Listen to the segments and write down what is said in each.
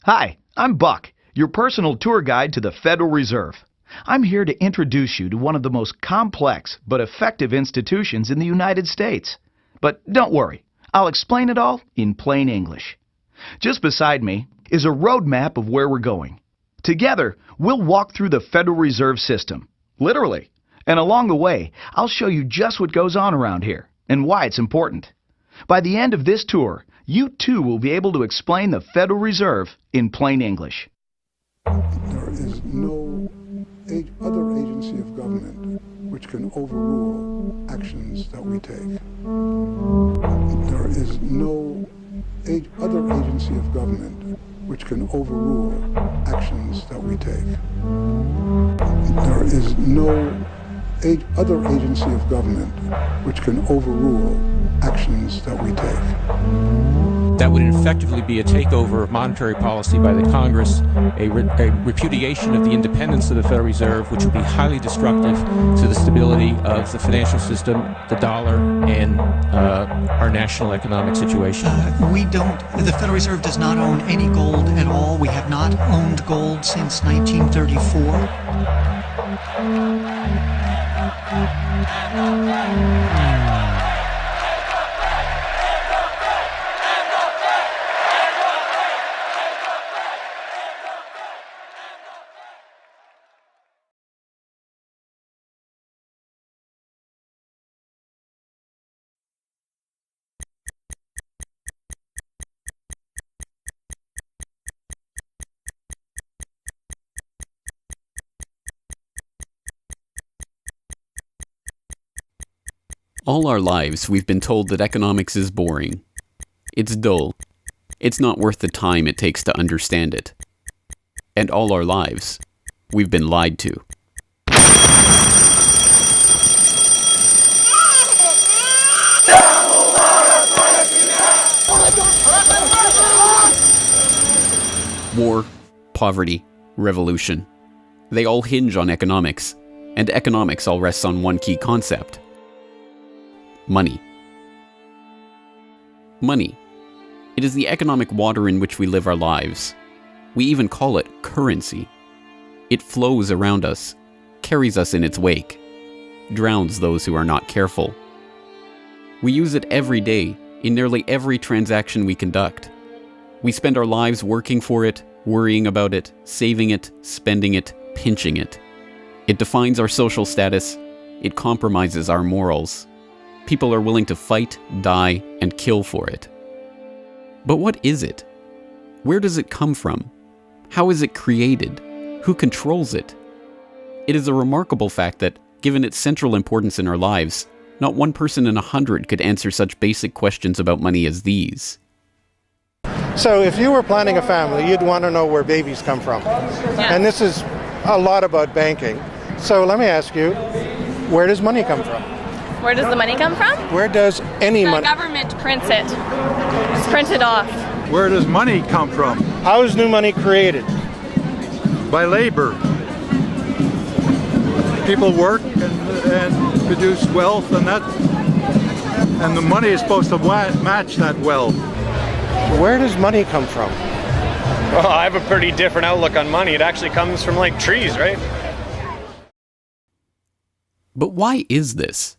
Hi, I'm Buck, your personal tour guide to the Federal Reserve. I'm here to introduce you to one of the most complex but effective institutions in the United States. But don't worry, I'll explain it all in plain English. Just beside me is a road map of where we're going. Together, we'll walk through the Federal Reserve System, literally. And along the way, I'll show you just what goes on around here and why it's important. By the end of this tour, you too will be able to explain the Federal Reserve in plain English. There is no other agency of government which can overrule actions that we take. There is no other agency of government which can overrule actions that we take. There is no other agency of government which can overrule actions that we take. That would effectively be a takeover of monetary policy by the Congress, a repudiation of the independence of the Federal Reserve, which would be highly destructive to the stability of the financial system, the dollar, and our national economic situation. The Federal Reserve does not own any gold at all. We have not owned gold since 1934. All our lives, we've been told that economics is boring. It's dull. It's not worth the time it takes to understand it. And all our lives, we've been lied to. War, poverty, revolution. They all hinge on economics, and economics all rests on one key concept. Money. Money. It is the economic water in which we live our lives. We even call it currency. It flows around us, carries us in its wake, drowns those who are not careful. We use it every day, in nearly every transaction we conduct. We spend our lives working for it, worrying about it, saving it, spending it, pinching it. It defines our social status. It compromises our morals. People are willing to fight, die, and kill for it. But what is it? Where does it come from? How is it created? Who controls it? It is a remarkable fact that, given its central importance in our lives, not one person in 100 could answer such basic questions about money as these. So if you were planning a family, you'd want to know where babies come from. Yeah. And this is a lot about banking. So let me ask you, where does money come from? Where does the money come from? Where does any money? The government prints it. It's printed off. Where does money come from? How is new money created? By labor. People work and produce wealth, and the money is supposed to match that wealth. Where does money come from? Well, I have a pretty different outlook on money. It actually comes from like trees, right? But why is this?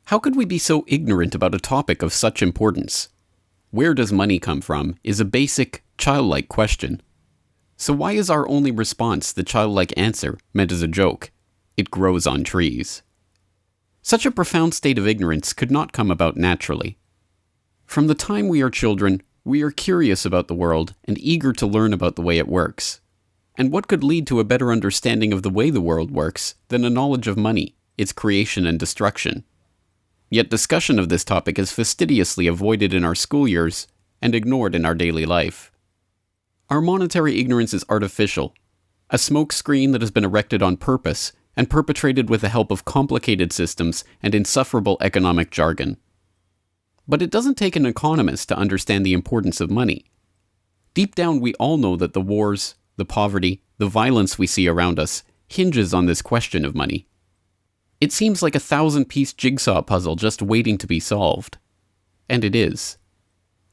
How could we be so ignorant about a topic of such importance? Where does money come from is a basic, childlike question. So why is our only response the childlike answer meant as a joke? It grows on trees. Such a profound state of ignorance could not come about naturally. From the time we are children, we are curious about the world and eager to learn about the way it works. And what could lead to a better understanding of the way the world works than a knowledge of money, its creation and destruction? Yet discussion of this topic is fastidiously avoided in our school years and ignored in our daily life. Our monetary ignorance is artificial, a smokescreen that has been erected on purpose and perpetrated with the help of complicated systems and insufferable economic jargon. But it doesn't take an economist to understand the importance of money. Deep down, we all know that the wars, the poverty, the violence we see around us hinges on this question of money. It seems like a 1,000-piece jigsaw puzzle just waiting to be solved. And it is.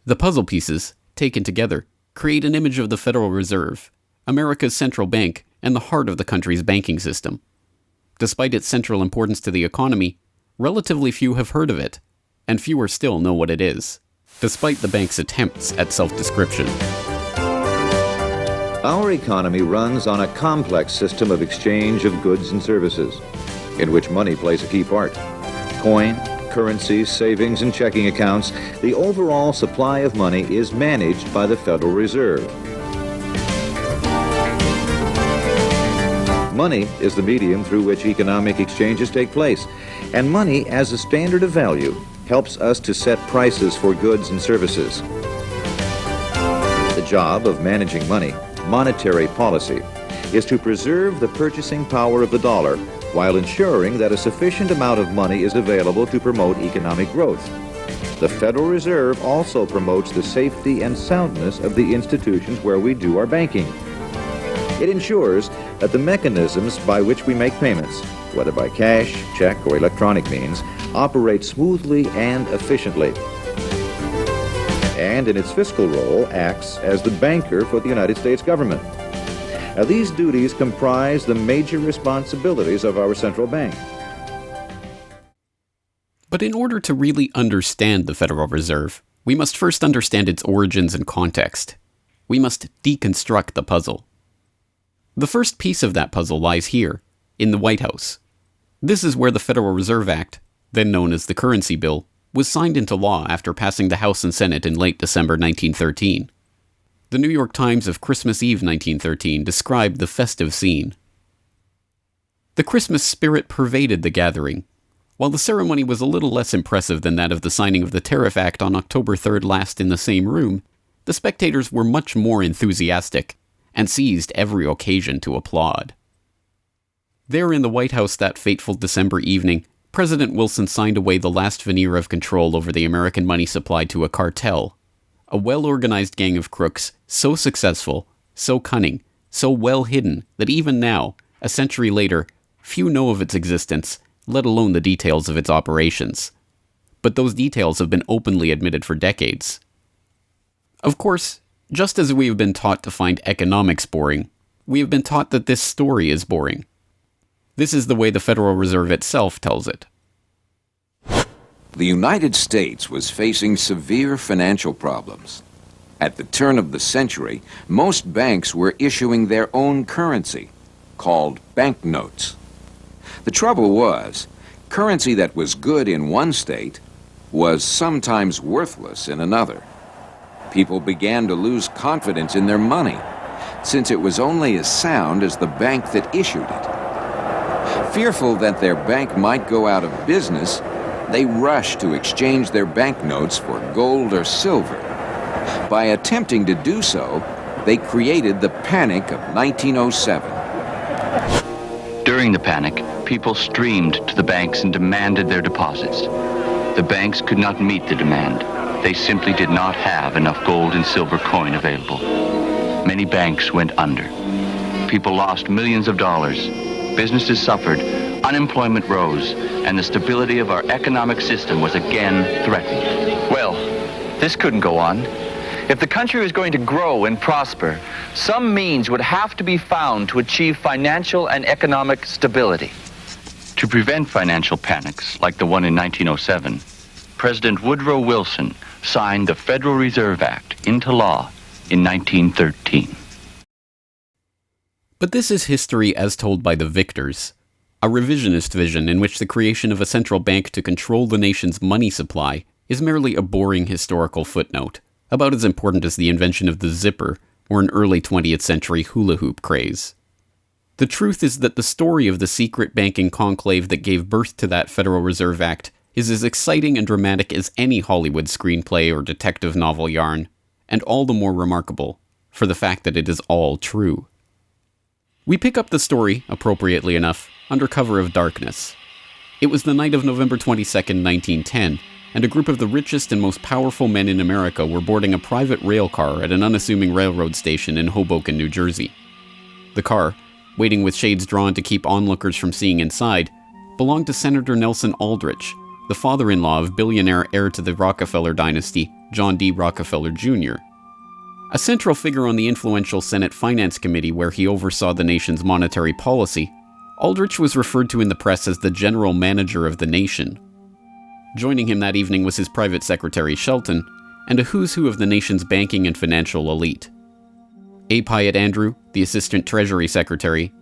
The puzzle pieces, taken together, create an image of the Federal Reserve, America's central bank and the heart of the country's banking system. Despite its central importance to the economy, relatively few have heard of it, and fewer still know what it is, despite the bank's attempts at self-description. Our economy runs on a complex system of exchange of goods and services, in which money plays a key part. Coin, currencies, savings, and checking accounts, the overall supply of money is managed by the Federal Reserve. Money is the medium through which economic exchanges take place, and money as a standard of value helps us to set prices for goods and services. The job of managing money, monetary policy, is to preserve the purchasing power of the dollar while ensuring that a sufficient amount of money is available to promote economic growth. The Federal Reserve also promotes the safety and soundness of the institutions where we do our banking. It ensures that the mechanisms by which we make payments, whether by cash, check, or electronic means, operate smoothly and efficiently. And in its fiscal role, acts as the banker for the United States government. Now, these duties comprise the major responsibilities of our central bank. But in order to really understand the Federal Reserve, we must first understand its origins and context. We must deconstruct the puzzle. The first piece of that puzzle lies here, in the White House. This is where the Federal Reserve Act, then known as the Currency Bill, was signed into law after passing the House and Senate in late December 1913. The New York Times of Christmas Eve 1913 described the festive scene. The Christmas spirit pervaded the gathering. While the ceremony was a little less impressive than that of the signing of the Tariff Act on October 3rd last in the same room, the spectators were much more enthusiastic and seized every occasion to applaud. There in the White House that fateful December evening, President Wilson signed away the last veneer of control over the American money supply to a cartel, a well-organized gang of crooks so successful, so cunning, so well hidden that even now, a century later, few know of its existence, let alone the details of its operations. But those details have been openly admitted for decades. Of course, just as we have been taught to find economics boring, we have been taught that this story is boring. This is the way the Federal Reserve itself tells it. The United States was facing severe financial problems. At the turn of the century, most banks were issuing their own currency, called banknotes. The trouble was, currency that was good in one state was sometimes worthless in another. People began to lose confidence in their money, since it was only as sound as the bank that issued it. Fearful that their bank might go out of business, they rushed to exchange their banknotes for gold or silver. By attempting to do so, they created the Panic of 1907. During the panic, people streamed to the banks and demanded their deposits. The banks could not meet the demand. They simply did not have enough gold and silver coin available. Many banks went under. People lost millions of dollars. Businesses suffered, unemployment rose, and the stability of our economic system was again threatened. Well, this couldn't go on. If the country was going to grow and prosper, some means would have to be found to achieve financial and economic stability. To prevent financial panics like the one in 1907, President Woodrow Wilson signed the Federal Reserve Act into law in 1913. But this is history as told by the victors, a revisionist vision in which the creation of a central bank to control the nation's money supply is merely a boring historical footnote, about as important as the invention of the zipper or an early 20th century hula hoop craze. The truth is that the story of the secret banking conclave that gave birth to that Federal Reserve Act is as exciting and dramatic as any Hollywood screenplay or detective novel yarn, and all the more remarkable for the fact that it is all true. We pick up the story, appropriately enough, under cover of darkness. It was the night of November 22nd, 1910, and a group of the richest and most powerful men in America were boarding a private rail car at an unassuming railroad station in Hoboken, New Jersey. The car, waiting with shades drawn to keep onlookers from seeing inside, belonged to Senator Nelson Aldrich, the father-in-law of billionaire heir to the Rockefeller dynasty, John D. Rockefeller Jr. A central figure on the influential Senate Finance Committee where he oversaw the nation's monetary policy, Aldrich was referred to in the press as the general manager of the nation. Joining him that evening was his private secretary Shelton, and a who's who of the nation's banking and financial elite. A. Pyatt Andrew, the Assistant Treasury Secretary,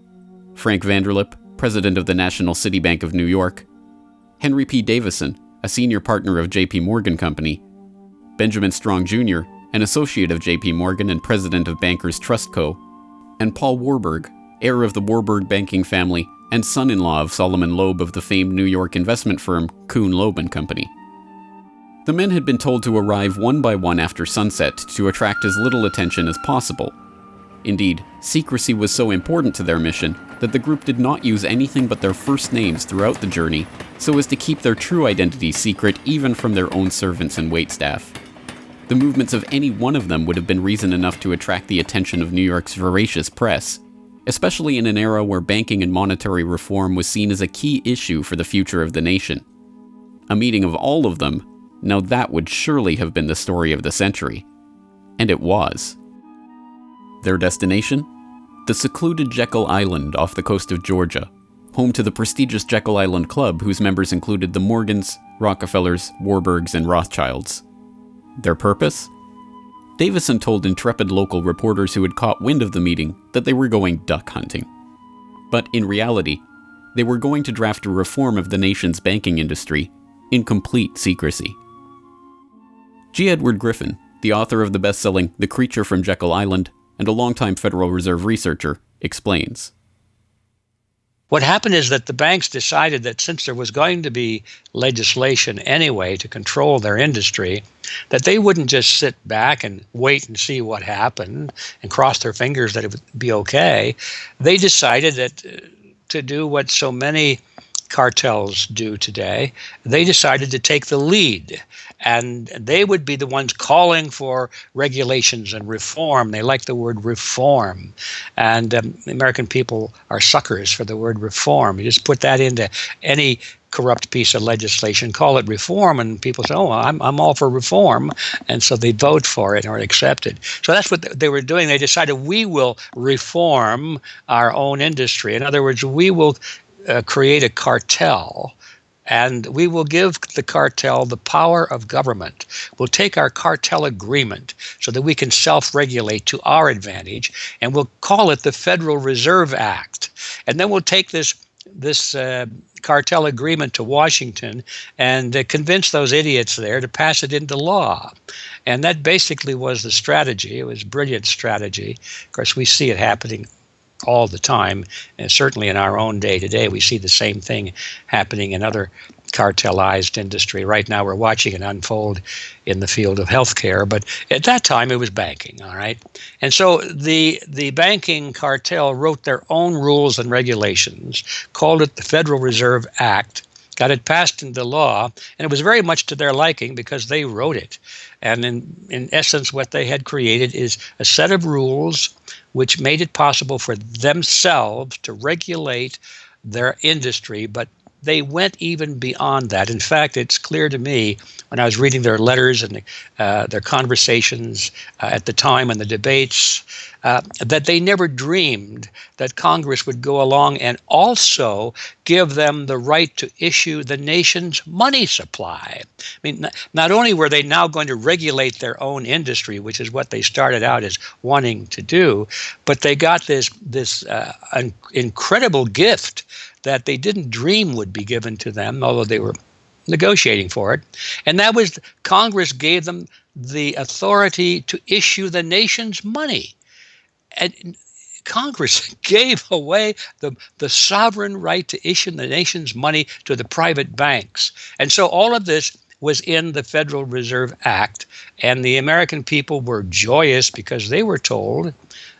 Frank Vanderlip, President of the National City Bank of New York, Henry P. Davison, a senior partner of J.P. Morgan Company, Benjamin Strong Jr., an associate of J.P. Morgan and president of Bankers Trust Co., and Paul Warburg, heir of the Warburg banking family and son-in-law of Solomon Loeb of the famed New York investment firm Kuhn, Loeb and Company. The men had been told to arrive one by one after sunset to attract as little attention as possible. Indeed, secrecy was so important to their mission that the group did not use anything but their first names throughout the journey so as to keep their true identities secret even from their own servants and waitstaff. The movements of any one of them would have been reason enough to attract the attention of New York's voracious press, especially in an era where banking and monetary reform was seen as a key issue for the future of the nation. A meeting of all of them, now that would surely have been the story of the century. And it was. Their destination? The secluded Jekyll Island off the coast of Georgia, home to the prestigious Jekyll Island Club whose members included the Morgans, Rockefellers, Warburgs, and Rothschilds. Their purpose? Davison told intrepid local reporters who had caught wind of the meeting that they were going duck hunting. But in reality, they were going to draft a reform of the nation's banking industry in complete secrecy. G. Edward Griffin, the author of the best-selling The Creature from Jekyll Island and a longtime Federal Reserve researcher, explains. What happened is that the banks decided that since there was going to be legislation anyway to control their industry, that they wouldn't just sit back and wait and see what happened and cross their fingers that it would be okay. They decided that to do what so many cartels do today, they decided to take the lead, and they would be the ones calling for regulations and reform. They like the word reform, and the American people are suckers for the word reform. You just put that into any corrupt piece of legislation, call it reform, and people say, oh, I'm all for reform, and so they vote for it or accept it. So that's what they were doing. They decided we will reform our own industry. In other words, we will create a cartel, and we will give the cartel the power of government. We'll take our cartel agreement so that we can self-regulate to our advantage, and we'll call it the Federal Reserve Act. And then we'll take this cartel agreement to Washington and convince those idiots there to pass it into law. And that basically was the strategy. It was a brilliant strategy. Of course, we see it happening all the time, and certainly in our own day today, we see the same thing happening in other cartelized industry. Right now, we're watching it unfold in the field of healthcare, but at that time, it was banking, all right? And so the banking cartel wrote their own rules and regulations, called it the Federal Reserve Act, got it passed into law, and it was very much to their liking because they wrote it. And in essence, what they had created is a set of rules which made it possible for themselves to regulate their industry, but they went even beyond that. In fact, it's clear to me when I was reading their letters and their conversations at the time and the debates that they never dreamed that Congress would go along and also give them the right to issue the nation's money supply. I mean, not only were they now going to regulate their own industry, which is what they started out as wanting to do, but they got this incredible gift that they didn't dream would be given to them, although they were negotiating for it. And that was Congress gave them the authority to issue the nation's money. And Congress gave away the sovereign right to issue the nation's money to the private banks. And so all of this was in the Federal Reserve Act, and the American people were joyous because they were told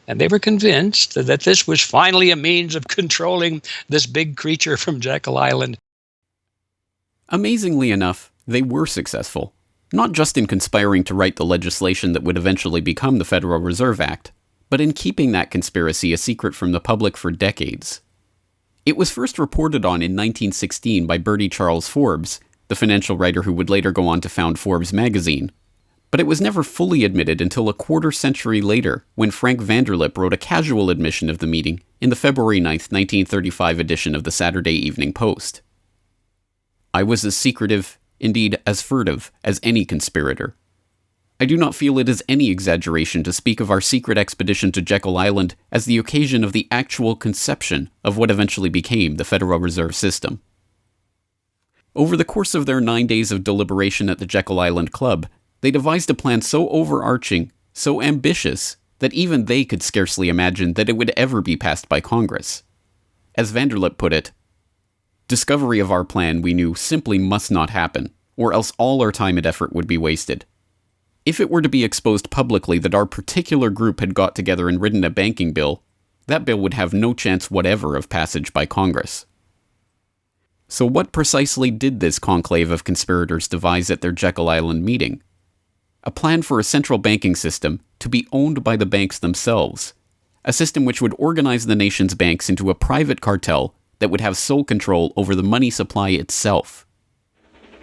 and they were convinced that this was finally a means of controlling this big creature from Jekyll Island. Amazingly enough, they were successful, not just in conspiring to write the legislation that would eventually become the Federal Reserve Act, but in keeping that conspiracy a secret from the public for decades. It was first reported on in 1916 by Bertie Charles Forbes, the financial writer who would later go on to found Forbes magazine. But it was never fully admitted until a quarter century later, when Frank Vanderlip wrote a casual admission of the meeting in the February 9th, 1935 edition of the Saturday Evening Post. I was as secretive, indeed as furtive, as any conspirator. I do not feel it is any exaggeration to speak of our secret expedition to Jekyll Island as the occasion of the actual conception of what eventually became the Federal Reserve System. Over the course of their 9 days of deliberation at the Jekyll Island Club, they devised a plan so overarching, so ambitious, that even they could scarcely imagine that it would ever be passed by Congress. As Vanderlip put it, "Discovery of our plan, we knew, simply must not happen, or else all our time and effort would be wasted. If it were to be exposed publicly that our particular group had got together and written a banking bill, that bill would have no chance whatever of passage by Congress." So what precisely did this conclave of conspirators devise at their Jekyll Island meeting? A plan for a central banking system to be owned by the banks themselves, a system which would organize the nation's banks into a private cartel that would have sole control over the money supply itself.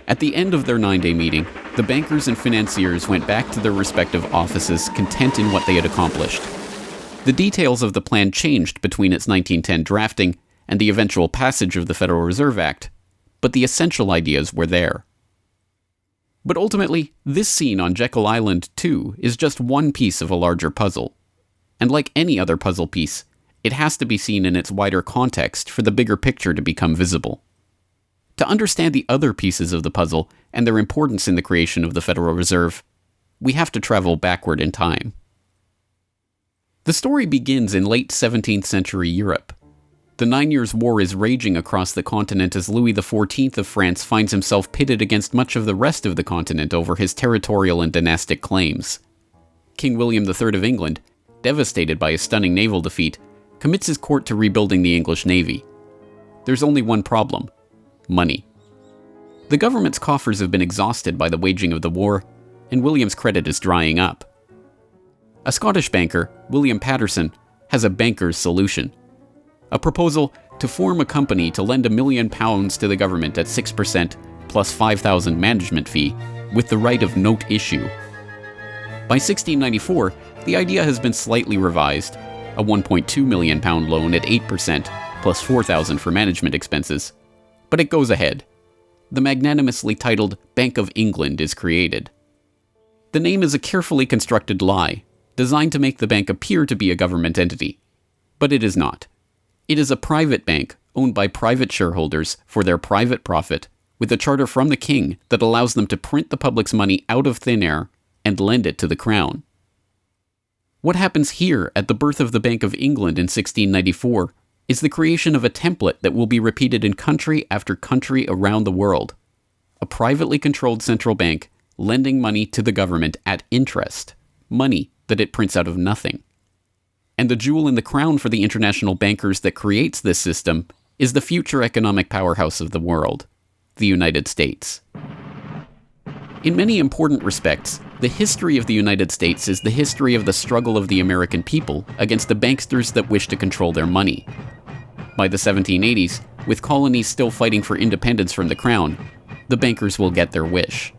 At the end of their 9-day meeting, the bankers and financiers went back to their respective offices content in what they had accomplished. The details of the plan changed between its 1910 drafting and the eventual passage of the Federal Reserve Act, but the essential ideas were there. But ultimately, this scene on Jekyll Island, too, is just one piece of a larger puzzle. And like any other puzzle piece, it has to be seen in its wider context for the bigger picture to become visible. To understand the other pieces of the puzzle and their importance in the creation of the Federal Reserve, we have to travel backward in time. The story begins in late 17th century Europe. The 9 Years' War is raging across the continent as Louis XIV of France finds himself pitted against much of the rest of the continent over his territorial and dynastic claims. King William III of England, devastated by a stunning naval defeat, commits his court to rebuilding the English navy. There's only one problem: money. The government's coffers have been exhausted by the waging of the war, and William's credit is drying up. A Scottish banker, William Patterson, has a banker's solution. A proposal to form a company to lend £1 million to the government at 6% plus £5,000 management fee, with the right of note issue. By 1694, the idea has been slightly revised, a £1.2 million loan at 8% plus £4,000 for management expenses. But it goes ahead. The magnanimously titled Bank of England is created. The name is a carefully constructed lie, designed to make the bank appear to be a government entity. But it is not. It is a private bank owned by private shareholders for their private profit, with a charter from the king that allows them to print the public's money out of thin air and lend it to the crown. What happens here at the birth of the Bank of England in 1694 is the creation of a template that will be repeated in country after country around the world. A privately controlled central bank lending money to the government at interest, money that it prints out of nothing. And the jewel in the crown for the international bankers that creates this system is the future economic powerhouse of the world, the United States. In many important respects, the history of the United States is the history of the struggle of the American people against the banksters that wish to control their money. By the 1780s, with colonies still fighting for independence from the crown, the bankers will get their wish.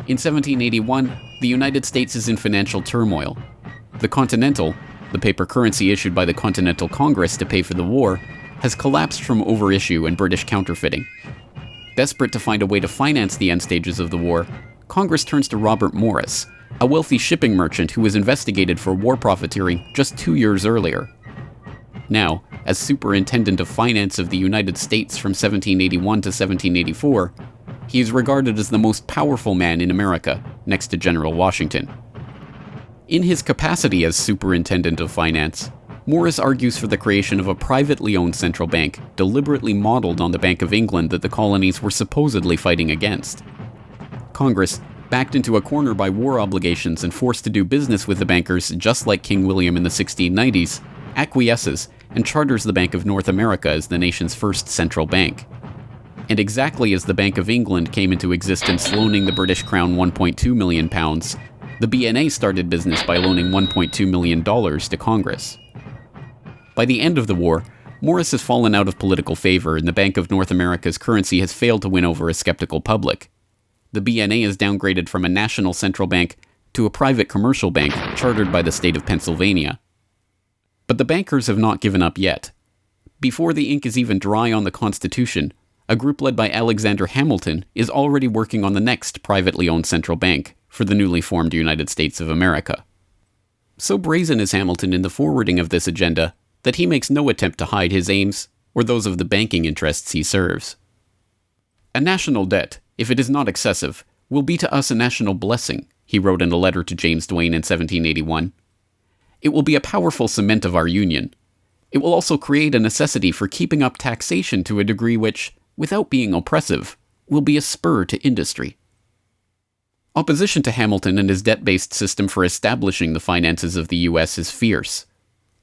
In 1781, the United States is in financial turmoil. The Continental, the paper currency issued by the Continental Congress to pay for the war, has collapsed from overissue and British counterfeiting. Desperate to find a way to finance the end stages of the war, Congress turns to Robert Morris, a wealthy shipping merchant who was investigated for war profiteering just 2 years earlier. Now, as Superintendent of Finance of the United States from 1781 to 1784, he is regarded as the most powerful man in America, next to General Washington. In his capacity as Superintendent of Finance, Morris argues for the creation of a privately owned central bank deliberately modeled on the Bank of England that the colonies were supposedly fighting against. Congress, backed into a corner by war obligations and forced to do business with the bankers just like King William in the 1690s, acquiesces and charters the Bank of North America as the nation's first central bank. And exactly as the Bank of England came into existence loaning the British Crown £1.2 million, the BNA started business by loaning $1.2 million to Congress. By the end of the war, Morris has fallen out of political favor and the Bank of North America's currency has failed to win over a skeptical public. the BNA is downgraded from a national central bank to a private commercial bank chartered by the state of Pennsylvania. But the bankers have not given up yet. Before the ink is even dry on the Constitution, a group led by Alexander Hamilton is already working on the next privately owned central bank for the newly formed United States of America. So brazen is Hamilton in the forwarding of this agenda that he makes no attempt to hide his aims or those of the banking interests he serves. A national debt, if it is not excessive, will be to us a national blessing, he wrote in a letter to James Duane in 1781. It will be a powerful cement of our union. It will also create a necessity for keeping up taxation to a degree which, without being oppressive, will be a spur to industry. Opposition to Hamilton and his debt-based system for establishing the finances of the U.S. is fierce.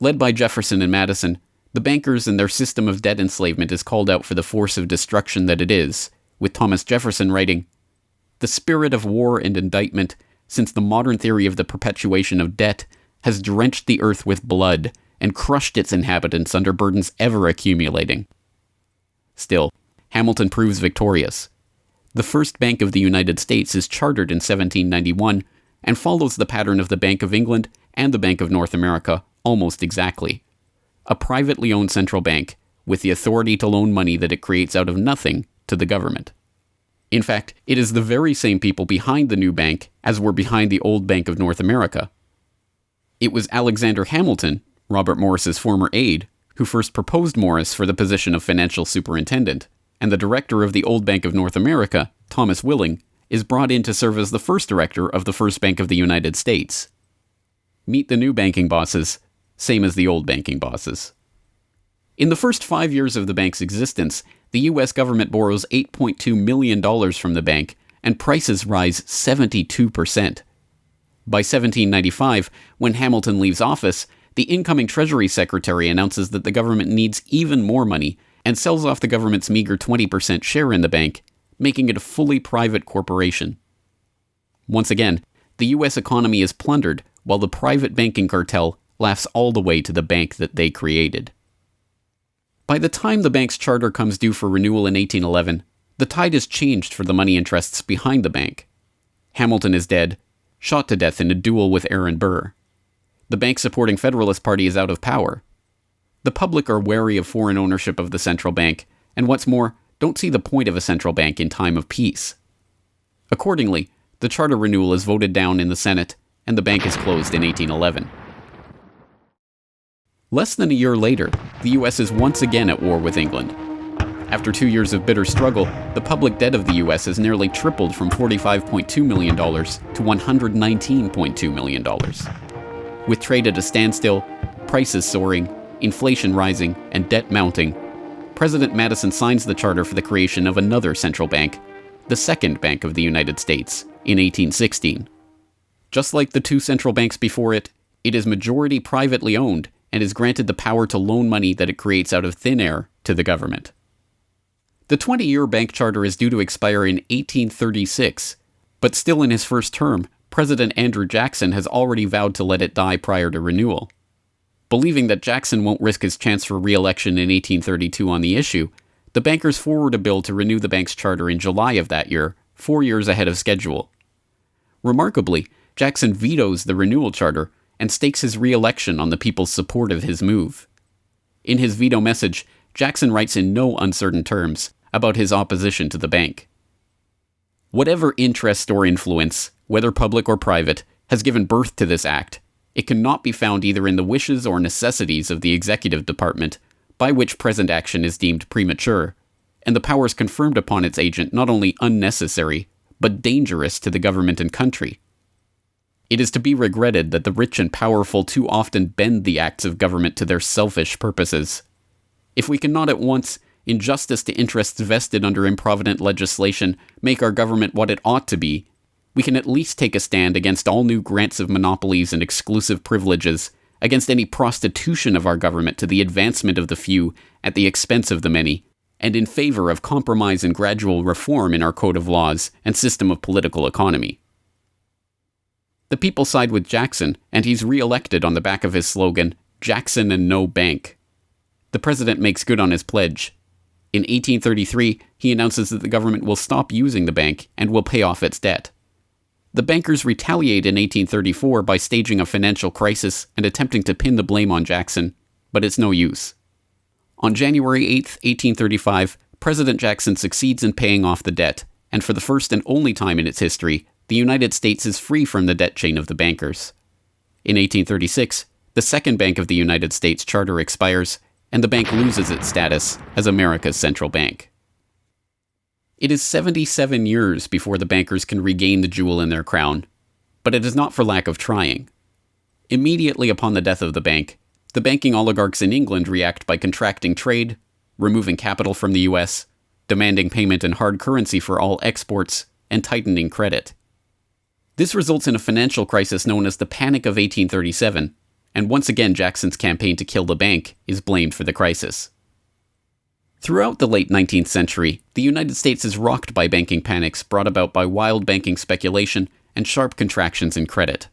Led by Jefferson and Madison, the bankers and their system of debt enslavement is called out for the force of destruction that it is, with Thomas Jefferson writing, "The spirit of war and indictment, since the modern theory of the perpetuation of debt, has drenched the earth with blood and crushed its inhabitants under burdens ever accumulating." Still, Hamilton proves victorious. The first Bank of the United States is chartered in 1791 and follows the pattern of the Bank of England and the Bank of North America almost exactly. A privately owned central bank with the authority to loan money that it creates out of nothing to the government. In fact, it is the very same people behind the new bank as were behind the old Bank of North America. It was Alexander Hamilton, Robert Morris's former aide, who first proposed Morris for the position of financial superintendent, and the director of the old Bank of North America, Thomas Willing, is brought in to serve as the first director of the First Bank of the United States. Meet the new banking bosses, same as the old banking bosses. In the first 5 years of the bank's existence, the U.S. government borrows $8.2 million from the bank, and prices rise 72%. By 1795, when Hamilton leaves office, the incoming Treasury Secretary announces that the government needs even more money and sells off the government's meager 20% share in the bank, making it a fully private corporation. Once again, the U.S. economy is plundered while the private banking cartel laughs all the way to the bank that they created. By the time the bank's charter comes due for renewal in 1811, the tide has changed for the money interests behind the bank. Hamilton is dead, shot to death in a duel with Aaron Burr. The bank-supporting Federalist Party is out of power. The public are wary of foreign ownership of the central bank, and what's more, don't see the point of a central bank in time of peace. Accordingly, the charter renewal is voted down in the Senate, and the bank is closed in 1811. Less than a year later, the U.S. is once again at war with England. After 2 years of bitter struggle, the public debt of the U.S. has nearly tripled from $45.2 million to $119.2 million. With trade at a standstill, prices soaring, inflation rising, and debt mounting, President Madison signs the charter for the creation of another central bank, the Second Bank of the United States, in 1816. Just like the two central banks before it, it is majority privately owned and is granted the power to loan money that it creates out of thin air to the government. The 20-year bank charter is due to expire in 1836, but still in his first term, President Andrew Jackson has already vowed to let it die prior to renewal. Believing that Jackson won't risk his chance for re-election in 1832 on the issue, the bankers forward a bill to renew the bank's charter in July of that year, 4 years ahead of schedule. Remarkably, Jackson vetoes the renewal charter and stakes his re-election on the people's support of his move. In his veto message, Jackson writes in no uncertain terms about his opposition to the bank. Whatever interest or influence, whether public or private, has given birth to this act, it cannot be found either in the wishes or necessities of the executive department, by which present action is deemed premature, and the powers conferred upon its agent not only unnecessary, but dangerous to the government and country. It is to be regretted that the rich and powerful too often bend the acts of government to their selfish purposes. If we cannot at once, in justice to interests vested under improvident legislation, make our government what it ought to be, we can at least take a stand against all new grants of monopolies and exclusive privileges, against any prostitution of our government to the advancement of the few at the expense of the many, and in favor of compromise and gradual reform in our code of laws and system of political economy. The people side with Jackson, and he's re-elected on the back of his slogan, "Jackson and no bank." The president makes good on his pledge. In 1833, he announces that the government will stop using the bank and will pay off its debt. The bankers retaliate in 1834 by staging a financial crisis and attempting to pin the blame on Jackson, but it's no use. On January 8, 1835, President Jackson succeeds in paying off the debt, and for the first and only time in its history, the United States is free from the debt chain of the bankers. In 1836, the Second Bank of the United States charter expires, and the bank loses its status as America's central bank. It is 77 years before the bankers can regain the jewel in their crown, but it is not for lack of trying. Immediately upon the death of the bank, the banking oligarchs in England react by contracting trade, removing capital from the US, demanding payment in hard currency for all exports, and tightening credit. This results in a financial crisis known as the Panic of 1837, and once again Jackson's campaign to kill the bank is blamed for the crisis. Throughout the late 19th century, the United States is rocked by banking panics brought about by wild banking speculation and sharp contractions in credit.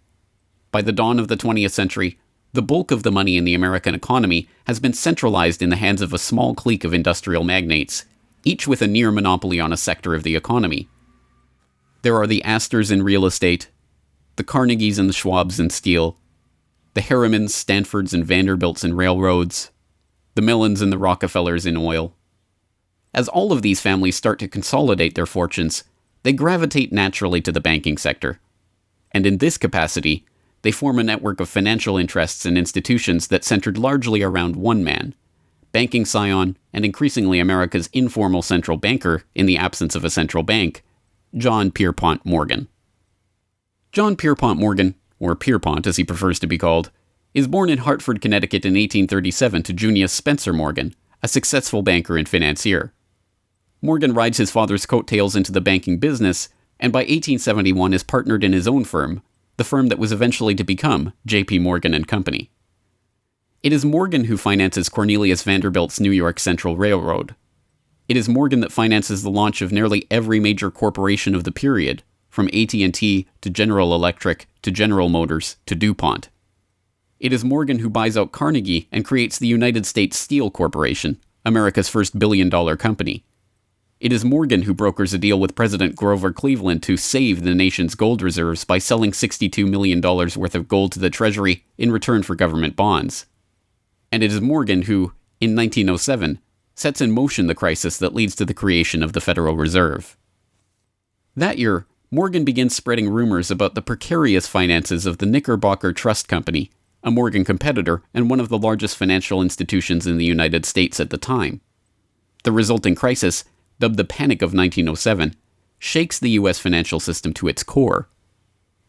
By the dawn of the 20th century, the bulk of the money in the American economy has been centralized in the hands of a small clique of industrial magnates, each with a near monopoly on a sector of the economy. There are the Astors in real estate, the Carnegies and the Schwabs in steel, the Harrimans, Stanfords, and Vanderbilts in railroads, the Millens and the Rockefellers in oil. As all of these families start to consolidate their fortunes, they gravitate naturally to the banking sector. And in this capacity, they form a network of financial interests and institutions that centered largely around one man, banking scion and increasingly America's informal central banker in the absence of a central bank, John Pierpont Morgan. John Pierpont Morgan, or Pierpont as he prefers to be called, is born in Hartford, Connecticut in 1837 to Junius Spencer Morgan, a successful banker and financier. Morgan rides his father's coattails into the banking business, and by 1871 is partnered in his own firm, the firm that was eventually to become J.P. Morgan & Company. It is Morgan who finances Cornelius Vanderbilt's New York Central Railroad. It is Morgan that finances the launch of nearly every major corporation of the period, from AT&T to General Electric to General Motors to DuPont. It is Morgan who buys out Carnegie and creates the United States Steel Corporation, America's first billion-dollar company. It is Morgan who brokers a deal with President Grover Cleveland to save the nation's gold reserves by selling $62 million worth of gold to the Treasury in return for government bonds. And it is Morgan who, in 1907, sets in motion the crisis that leads to the creation of the Federal Reserve. That year, Morgan begins spreading rumors about the precarious finances of the Knickerbocker Trust Company, a Morgan competitor and one of the largest financial institutions in the United States at the time. The resulting crisis, dubbed the Panic of 1907, shakes the U.S. financial system to its core.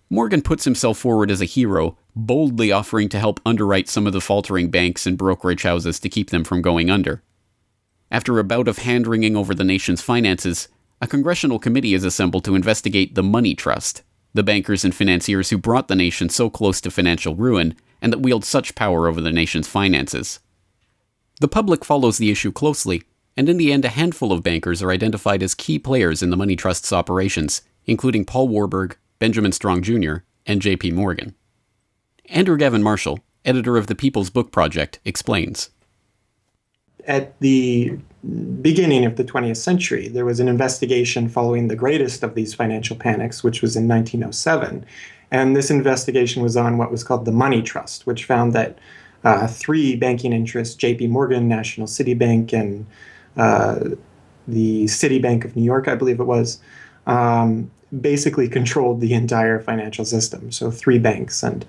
Morgan puts himself forward as a hero, boldly offering to help underwrite some of the faltering banks and brokerage houses to keep them from going under. After a bout of hand-wringing over the nation's finances, a congressional committee is assembled to investigate the Money Trust, the bankers and financiers who brought the nation so close to financial ruin and that wield such power over the nation's finances. The public follows the issue closely, and in the end a handful of bankers are identified as key players in the Money Trust's operations, including Paul Warburg, Benjamin Strong Jr., and J.P. Morgan. Andrew Gavin Marshall, editor of the People's Book Project, explains. At the beginning of the 20th century, there was an investigation following the greatest of these financial panics, which was in 1907. And this investigation was on what was called the Money Trust, which found that three banking interests, J.P. Morgan, National City Bank, and the Citibank of New York, I believe it was, basically controlled the entire financial system. So three banks. And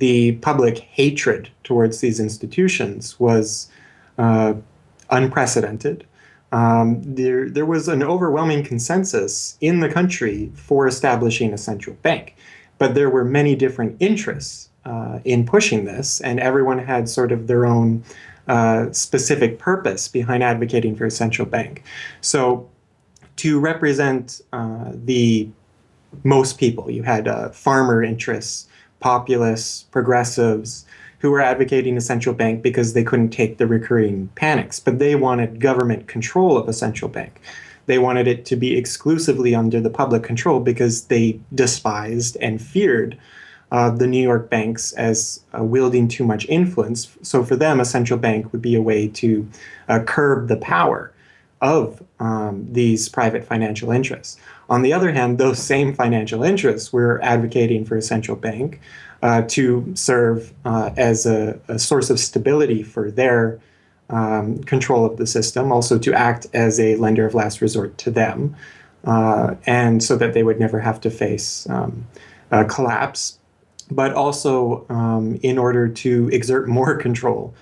the public hatred towards these institutions was unprecedented. There was an overwhelming consensus in the country for establishing a central bank. But there were many different interests in pushing this, and everyone had sort of their own specific purpose behind advocating for a central bank. So to represent the most people, you had farmer interests, populists, progressives, who were advocating a central bank because they couldn't take the recurring panics, but they wanted government control of a central bank. They wanted it to be exclusively under the public control because they despised and feared the New York banks as wielding too much influence. So for them, a central bank would be a way to curb the power of these private financial interests. On the other hand, those same financial interests were advocating for a central bank to serve as a source of stability for their control of the system, also to act as a lender of last resort to them, and so that they would never have to face collapse, but also in order to exert more control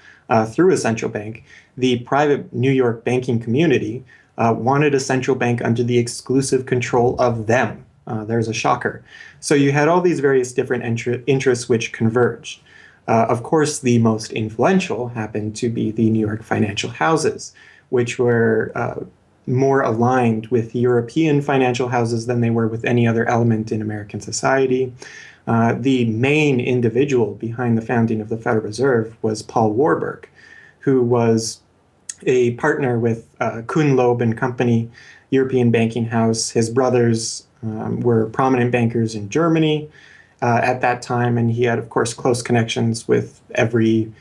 through a central bank. The private New York banking community wanted a central bank under the exclusive control of them. There's a shocker. So you had all these various different interests which converged. Of course, the most influential happened to be the New York financial houses, which were more aligned with European financial houses than they were with any other element in American society. The main individual behind the founding of the Federal Reserve was Paul Warburg, who was a partner with Kuhn, Loeb and Company, European banking house. His brothers were prominent bankers in Germany at that time, and he had, of course, close connections with every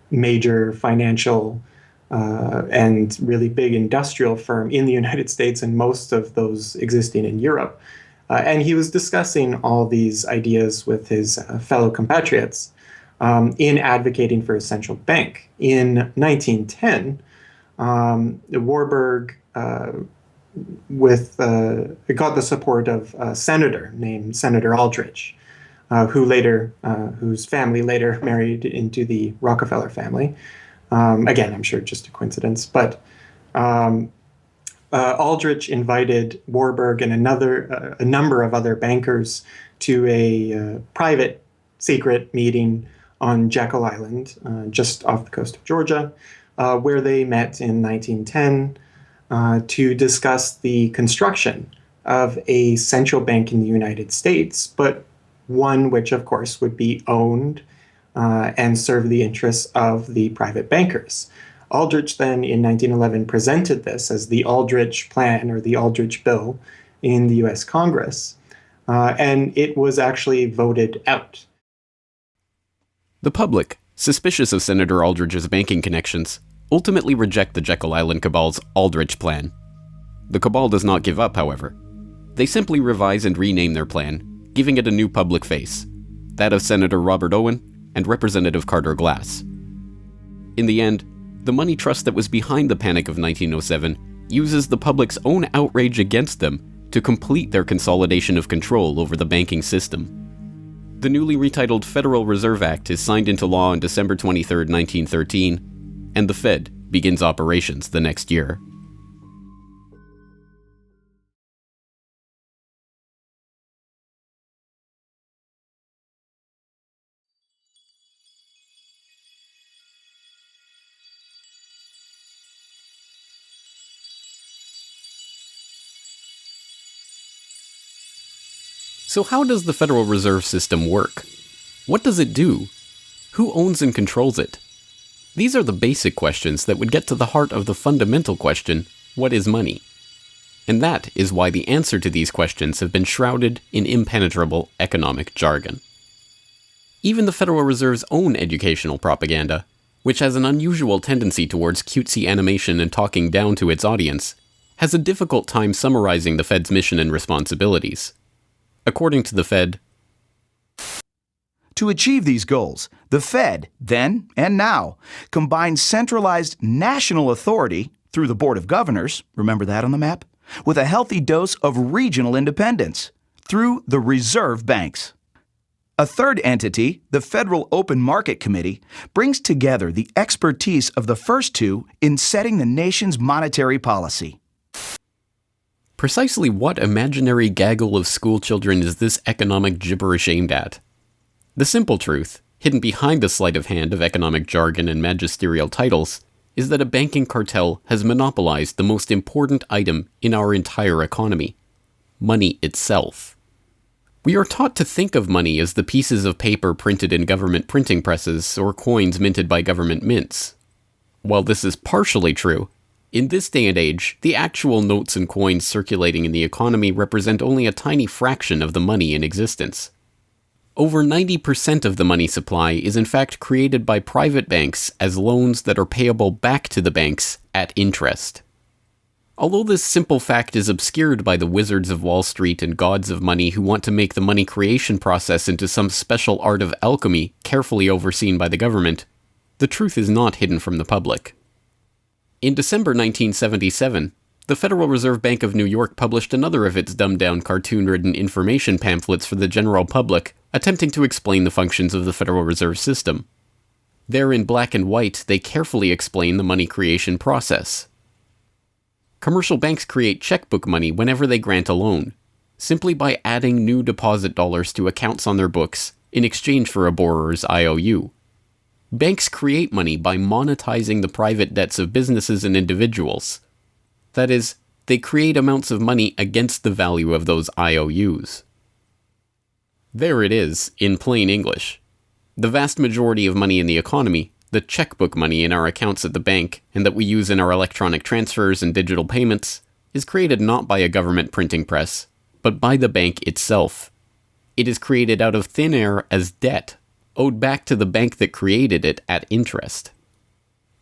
major financial and really big industrial firm in the United States, and most of those existing in Europe. And he was discussing all these ideas with his fellow compatriots in advocating for a central bank. In 1910, Warburg got the support of a senator named Senator Aldrich, whose family later married into the Rockefeller family. Again, I'm sure just a coincidence, but Aldrich invited Warburg and a number of other bankers to a private secret meeting on Jekyll Island, just off the coast of Georgia, where they met in 1910 to discuss the construction of a central bank in the United States, but one which, of course, would be owned and serve the interests of the private bankers. Aldrich then, in 1911, presented this as the Aldrich Plan or the Aldrich Bill in the U.S. Congress, and it was actually voted out. The public, suspicious of Senator Aldrich's banking connections, ultimately reject the Jekyll Island Cabal's Aldrich Plan. The Cabal does not give up, however. They simply revise and rename their plan, giving it a new public face, that of Senator Robert Owen and Representative Carter Glass. In the end, the money trust that was behind the Panic of 1907 uses the public's own outrage against them to complete their consolidation of control over the banking system. The newly retitled Federal Reserve Act is signed into law on December 23, 1913, and the Fed begins operations the next year. So how does the Federal Reserve System work? What does it do? Who owns and controls it? These are the basic questions that would get to the heart of the fundamental question, what is money? And that is why the answer to these questions have been shrouded in impenetrable economic jargon. Even the Federal Reserve's own educational propaganda, which has an unusual tendency towards cutesy animation and talking down to its audience, has a difficult time summarizing the Fed's mission and responsibilities. According to the Fed, to achieve these goals, the Fed, then and now, combines centralized national authority through the Board of Governors, remember that on the map, with a healthy dose of regional independence through the reserve banks. A third entity, the Federal Open Market Committee, brings together the expertise of the first two in setting the nation's monetary policy. Precisely what imaginary gaggle of schoolchildren is this economic gibberish aimed at? The simple truth, hidden behind the sleight of hand of economic jargon and magisterial titles, is that a banking cartel has monopolized the most important item in our entire economy: money itself. We are taught to think of money as the pieces of paper printed in government printing presses or coins minted by government mints. While this is partially true, in this day and age, the actual notes and coins circulating in the economy represent only a tiny fraction of the money in existence. Over 90% of the money supply is in fact created by private banks as loans that are payable back to the banks at interest. Although this simple fact is obscured by the wizards of Wall Street and gods of money who want to make the money creation process into some special art of alchemy carefully overseen by the government, the truth is not hidden from the public. In December 1977, the Federal Reserve Bank of New York published another of its dumbed-down cartoon-ridden information pamphlets for the general public, attempting to explain the functions of the Federal Reserve System. There in black and white, they carefully explain the money creation process. Commercial banks create checkbook money whenever they grant a loan, simply by adding new deposit dollars to accounts on their books in exchange for a borrower's IOU. Banks create money by monetizing the private debts of businesses and individuals. That is, they create amounts of money against the value of those IOUs. There it is, in plain English. The vast majority of money in the economy, the checkbook money in our accounts at the bank, and that we use in our electronic transfers and digital payments, is created not by a government printing press, but by the bank itself. It is created out of thin air as debt, owed back to the bank that created it at interest.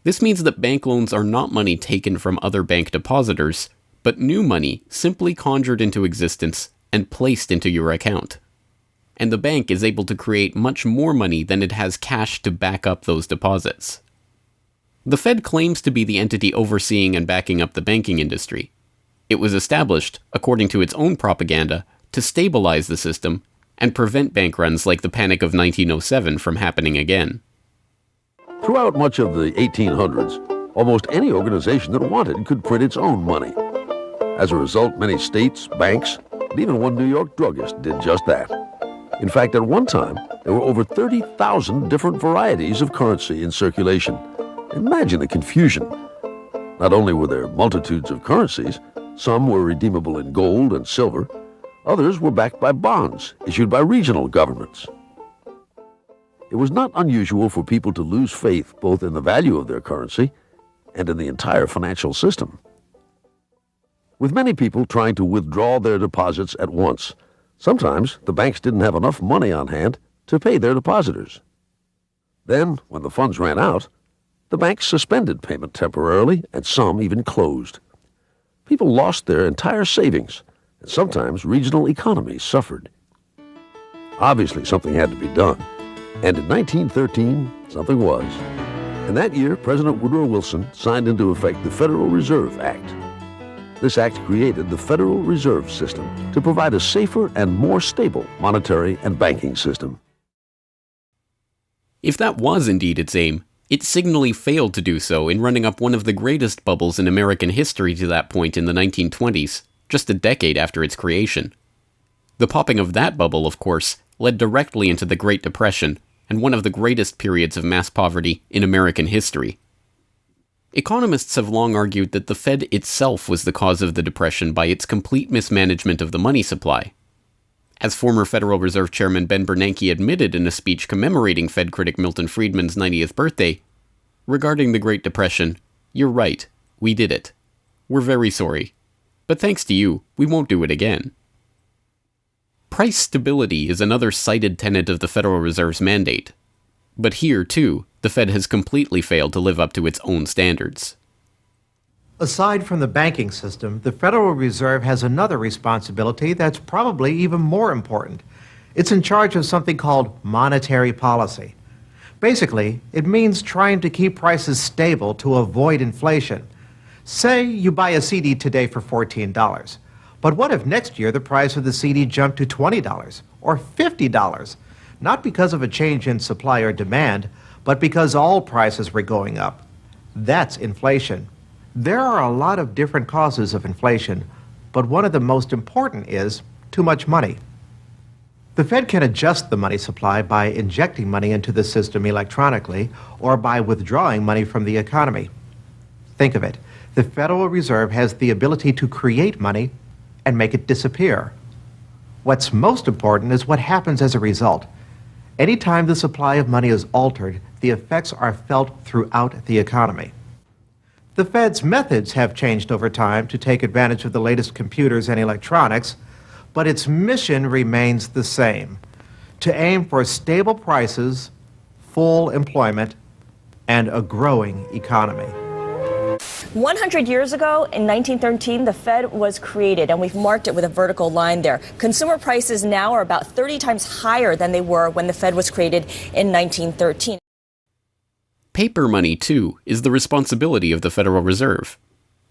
This means that bank loans are not money taken from other bank depositors, but new money simply conjured into existence and placed into your account. And the bank is able to create much more money than it has cash to back up those deposits. The Fed claims to be the entity overseeing and backing up the banking industry. It was established, according to its own propaganda, to stabilize the system and prevent bank runs like the Panic of 1907 from happening again. Throughout much of the 1800s, almost any organization that wanted could print its own money. As a result, many states, banks, and even one New York druggist did just that. In fact, at one time, there were over 30,000 different varieties of currency in circulation. Imagine the confusion. Not only were there multitudes of currencies, some were redeemable in gold and silver, others were backed by bonds issued by regional governments. It was not unusual for people to lose faith both in the value of their currency and in the entire financial system. With many people trying to withdraw their deposits at once, sometimes the banks didn't have enough money on hand to pay their depositors. Then, when the funds ran out, the banks suspended payment temporarily, and some even closed. People lost their entire savings, and sometimes regional economies suffered. Obviously, something had to be done, and in 1913, something was. And that year, President Woodrow Wilson signed into effect the Federal Reserve Act. This act created the Federal Reserve System to provide a safer and more stable monetary and banking system. If that was indeed its aim, it signally failed to do so in running up one of the greatest bubbles in American history to that point in the 1920s, just a decade after its creation. The popping of that bubble, of course, led directly into the Great Depression and one of the greatest periods of mass poverty in American history. Economists have long argued that the Fed itself was the cause of the Depression by its complete mismanagement of the money supply. As former Federal Reserve Chairman Ben Bernanke admitted in a speech commemorating Fed critic Milton Friedman's 90th birthday, regarding the Great Depression, "You're right, we did it. We're very sorry. But thanks to you, we won't do it again." Price stability is another cited tenet of the Federal Reserve's mandate. But here, too, the Fed has completely failed to live up to its own standards. Aside from the banking system, the Federal Reserve has another responsibility that's probably even more important. It's in charge of something called monetary policy. Basically, it means trying to keep prices stable to avoid inflation. Say you buy a CD today for $14, but what if next year the price of the CD jumped to $20 or $50? Not because of a change in supply or demand, but because all prices were going up. That's inflation. There are a lot of different causes of inflation, but one of the most important is too much money. The Fed can adjust the money supply by injecting money into the system electronically or by withdrawing money from the economy. Think of it. The Federal Reserve has the ability to create money and make it disappear. What's most important is what happens as a result. Anytime the supply of money is altered, the effects are felt throughout the economy. The Fed's methods have changed over time to take advantage of the latest computers and electronics, but its mission remains the same: to aim for stable prices, full employment, and a growing economy. 100 years ago, in 1913, the Fed was created, and we've marked it with a vertical line there. Consumer prices now are about 30 times higher than they were when the Fed was created in 1913. Paper money, too, is the responsibility of the Federal Reserve.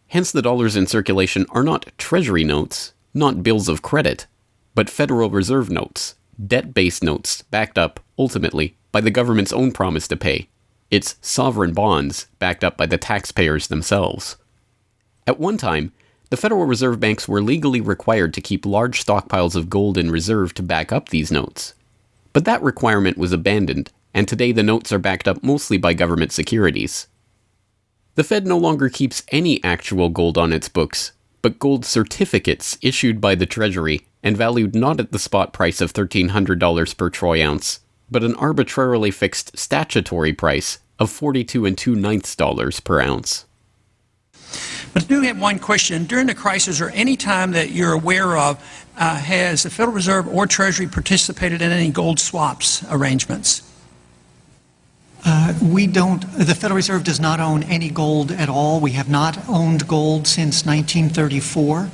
Hence, the dollars in circulation are not Treasury notes, not bills of credit, but Federal Reserve notes, debt-based notes backed up, ultimately, by the government's own promise to pay. It's sovereign bonds backed up by the taxpayers themselves. At one time, the Federal Reserve banks were legally required to keep large stockpiles of gold in reserve to back up these notes. But that requirement was abandoned, and today the notes are backed up mostly by government securities. The Fed no longer keeps any actual gold on its books, but gold certificates issued by the Treasury and valued not at the spot price of $1,300 per troy ounce, but an arbitrarily fixed statutory price of $42 2/9 per ounce. But I do have one question. During the crisis, or any time that you're aware of, has the Federal Reserve or Treasury participated in any gold swaps arrangements? The Federal Reserve does not own any gold at all. We have not owned gold since 1934.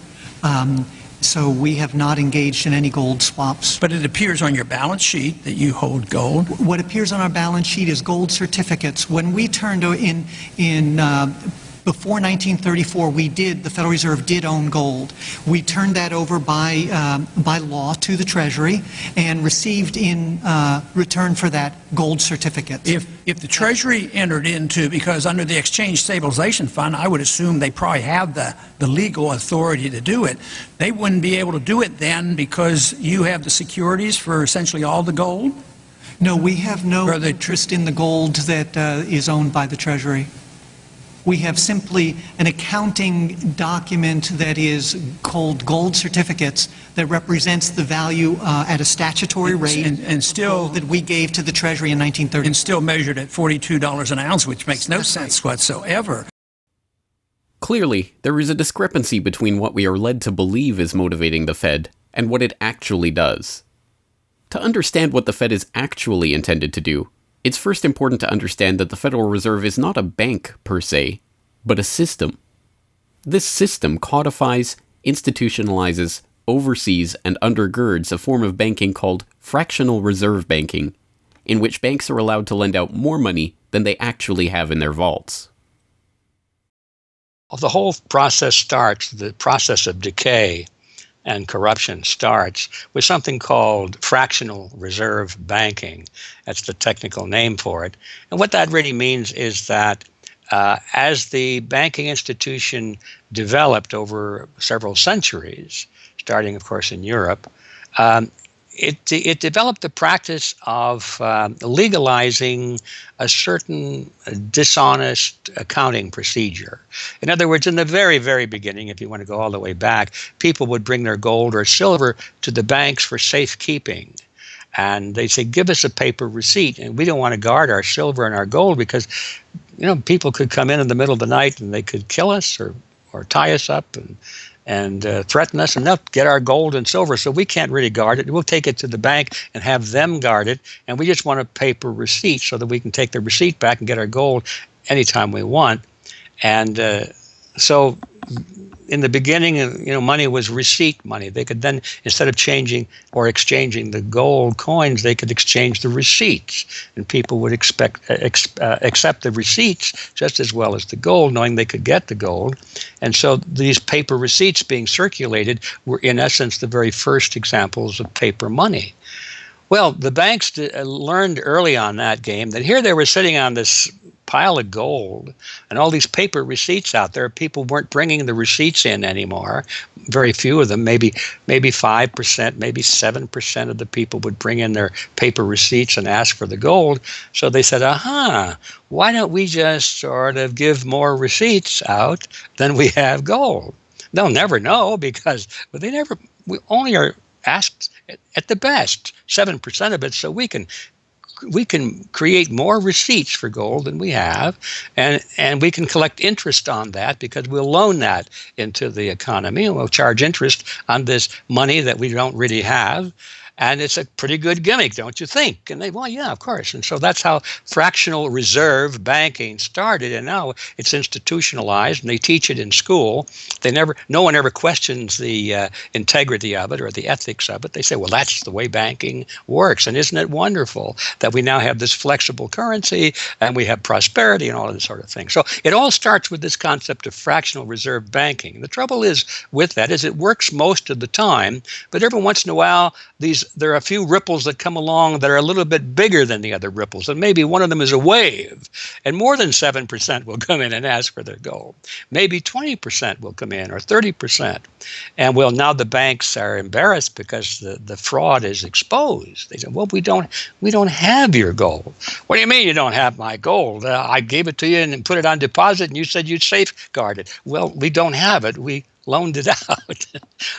So we have not engaged in any gold swaps. But it appears on your balance sheet that you hold gold. What appears on our balance sheet is gold certificates. When we turned before 1934, the Federal Reserve did own gold. We turned that over by law to the Treasury and received in return for that gold certificates. If the Treasury entered into, because under the Exchange Stabilization Fund, I would assume they probably have the legal authority to do it, they wouldn't be able to do it then because you have the securities for essentially all the gold? No, we have no interest in the gold that is owned by the Treasury. We have simply an accounting document that is called gold certificates that represents the value at a statutory rate and still that we gave to the Treasury in 1930. And still measured at $42 an ounce, which makes no sense whatsoever. Clearly, there is a discrepancy between what we are led to believe is motivating the Fed and what it actually does. To understand what the Fed is actually intended to do, it's first important to understand that the Federal Reserve is not a bank per se, but a system. This system codifies, institutionalizes, oversees, and undergirds a form of banking called fractional reserve banking, in which banks are allowed to lend out more money than they actually have in their vaults. The whole process starts, the process of decay and corruption starts with something called fractional reserve banking. That's the technical name for it. And what that really means is that as the banking institution developed over several centuries, starting, of course, in Europe, it developed the practice of legalizing a certain dishonest accounting procedure. In other words, in the very, very beginning, if you want to go all the way back, people would bring their gold or silver to the banks for safekeeping. And they'd say, give us a paper receipt. And we don't want to guard our silver and our gold because, people could come in the middle of the night and they could kill us or tie us up and threaten us, and they'll get our gold and silver, so we can't really guard it. We'll take it to the bank and have them guard it, and we just want a paper receipt so that we can take the receipt back and get our gold anytime we want. And so in the beginning, money was receipt money. They could then, instead of changing or exchanging the gold coins, they could exchange the receipts, and people would accept the receipts just as well as the gold, knowing they could get the gold. And so these paper receipts being circulated were, in essence, the very first examples of paper money. Well, the banks learned early on that game that here they were sitting on this pile of gold and all these paper receipts out there. People weren't bringing the receipts in anymore. Very few of them, maybe 5%, maybe 7% of the people would bring in their paper receipts and ask for the gold. So they said, why don't we just sort of give more receipts out than we have gold? They'll never know because we only are asked at the best 7% of it, so we can create more receipts for gold than we have, and we can collect interest on that because we'll loan that into the economy and we'll charge interest on this money that we don't really have. And it's a pretty good gimmick, don't you think? And they, well, yeah, of course. And so that's how fractional reserve banking started. And now it's institutionalized, and they teach it in school. No one ever questions the integrity of it or the ethics of it. They say, well, that's the way banking works. And isn't it wonderful that we now have this flexible currency and we have prosperity and all of this sort of thing? So it all starts with this concept of fractional reserve banking. The trouble is with that is it works most of the time, but every once in a while, there are a few ripples that come along that are a little bit bigger than the other ripples, and maybe one of them is a wave, and more than 7% will come in and ask for their gold. Maybe 20% will come in, or 30%. And well, now the banks are embarrassed because the fraud is exposed. They say, well, we don't have your gold. What do you mean you don't have my gold? I gave it to you and put it on deposit, and you said you'd safeguard it. Well, we don't have it. We loaned it out.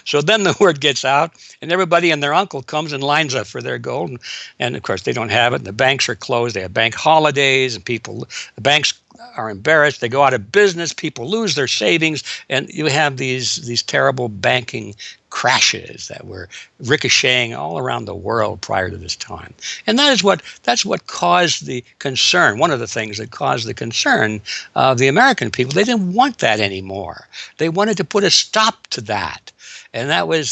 So then the word gets out, and everybody and their uncle comes and lines up for their gold. And of course, they don't have it, and the banks are closed. They have bank holidays, and the banks are embarrassed. They go out of business. People lose their savings, and you have these terrible banking crashes that were ricocheting all around the world prior to this time. And that's what caused the concern. One of the things that caused the concern of the American people, they didn't want that anymore. They wanted to put a stop to that. And that was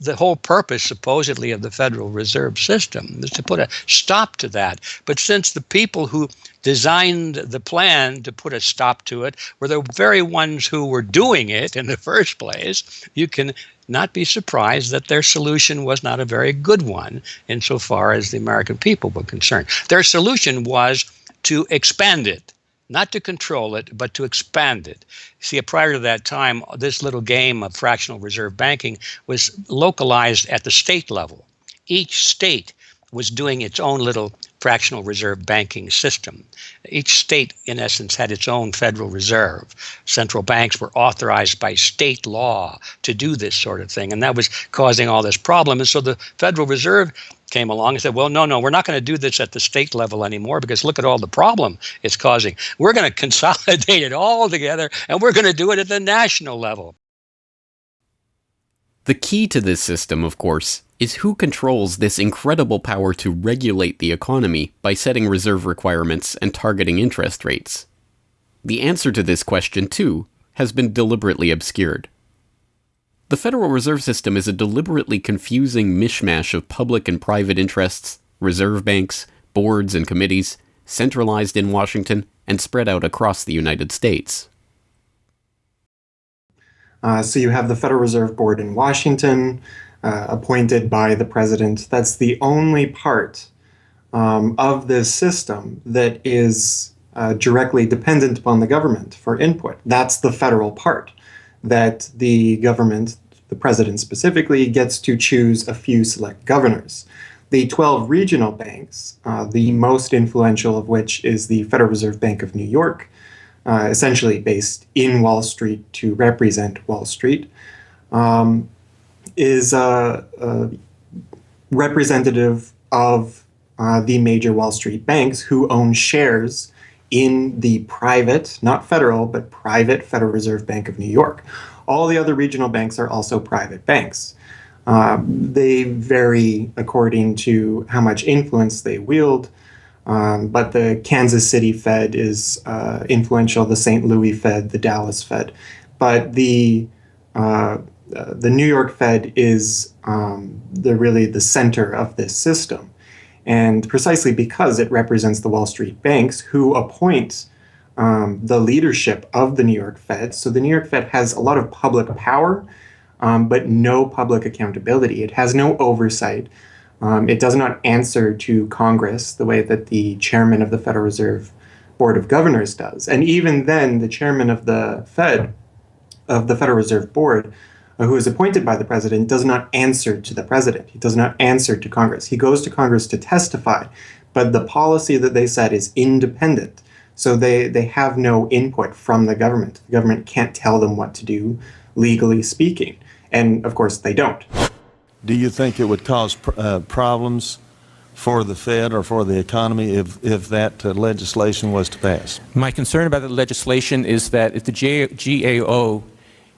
the whole purpose, supposedly, of the Federal Reserve System, was to put a stop to that. But since the people who designed the plan to put a stop to it were the very ones who were doing it in the first place, you can not be surprised that their solution was not a very good one insofar as the American people were concerned. Their solution was to expand it. Not to control it, but to expand it. See, prior to that time, this little game of fractional reserve banking was localized at the state level. Each state was doing its own little fractional reserve banking system. Each state, in essence, had its own Federal Reserve. Central banks were authorized by state law to do this sort of thing, and that was causing all this problem. And so the Federal Reserve came along and said, well, no, we're not going to do this at the state level anymore because look at all the problem it's causing. We're going to consolidate it all together, and we're going to do it at the national level. The key to this system, of course, is who controls this incredible power to regulate the economy by setting reserve requirements and targeting interest rates. The answer to this question, too, has been deliberately obscured. The Federal Reserve System is a deliberately confusing mishmash of public and private interests, reserve banks, boards and committees, centralized in Washington and spread out across the United States. So you have the Federal Reserve Board in Washington, appointed by the president. That's the only part of this system that is directly dependent upon the government for input. That's the federal part, that the government, the president specifically, gets to choose a few select governors. The 12 regional banks, the most influential of which is the Federal Reserve Bank of New York, essentially based in Wall Street to represent Wall Street, is representative of the major Wall Street banks who own shares in the private, not federal, but private Federal Reserve Bank of New York. All the other regional banks are also private banks. They vary according to how much influence they wield, but the Kansas City Fed is influential, the St. Louis Fed, the Dallas Fed. But the New York Fed is really the center of this system. And precisely because it represents the Wall Street banks who appoint the leadership of the New York Fed. So the New York Fed has a lot of public power, but no public accountability. It has no oversight. It does not answer to Congress the way that the chairman of the Federal Reserve Board of Governors does. And even then, the chairman of the Fed, of the Federal Reserve Board, who is appointed by the president, does not answer to the president. He does not answer to Congress. He goes to Congress to testify, but the policy that they set is independent. So they have no input from the government. The government can't tell them what to do, legally speaking. And of course, they don't. Do you think it would cause problems for the Fed or for the economy if that legislation was to pass? My concern about the legislation is that if the GAO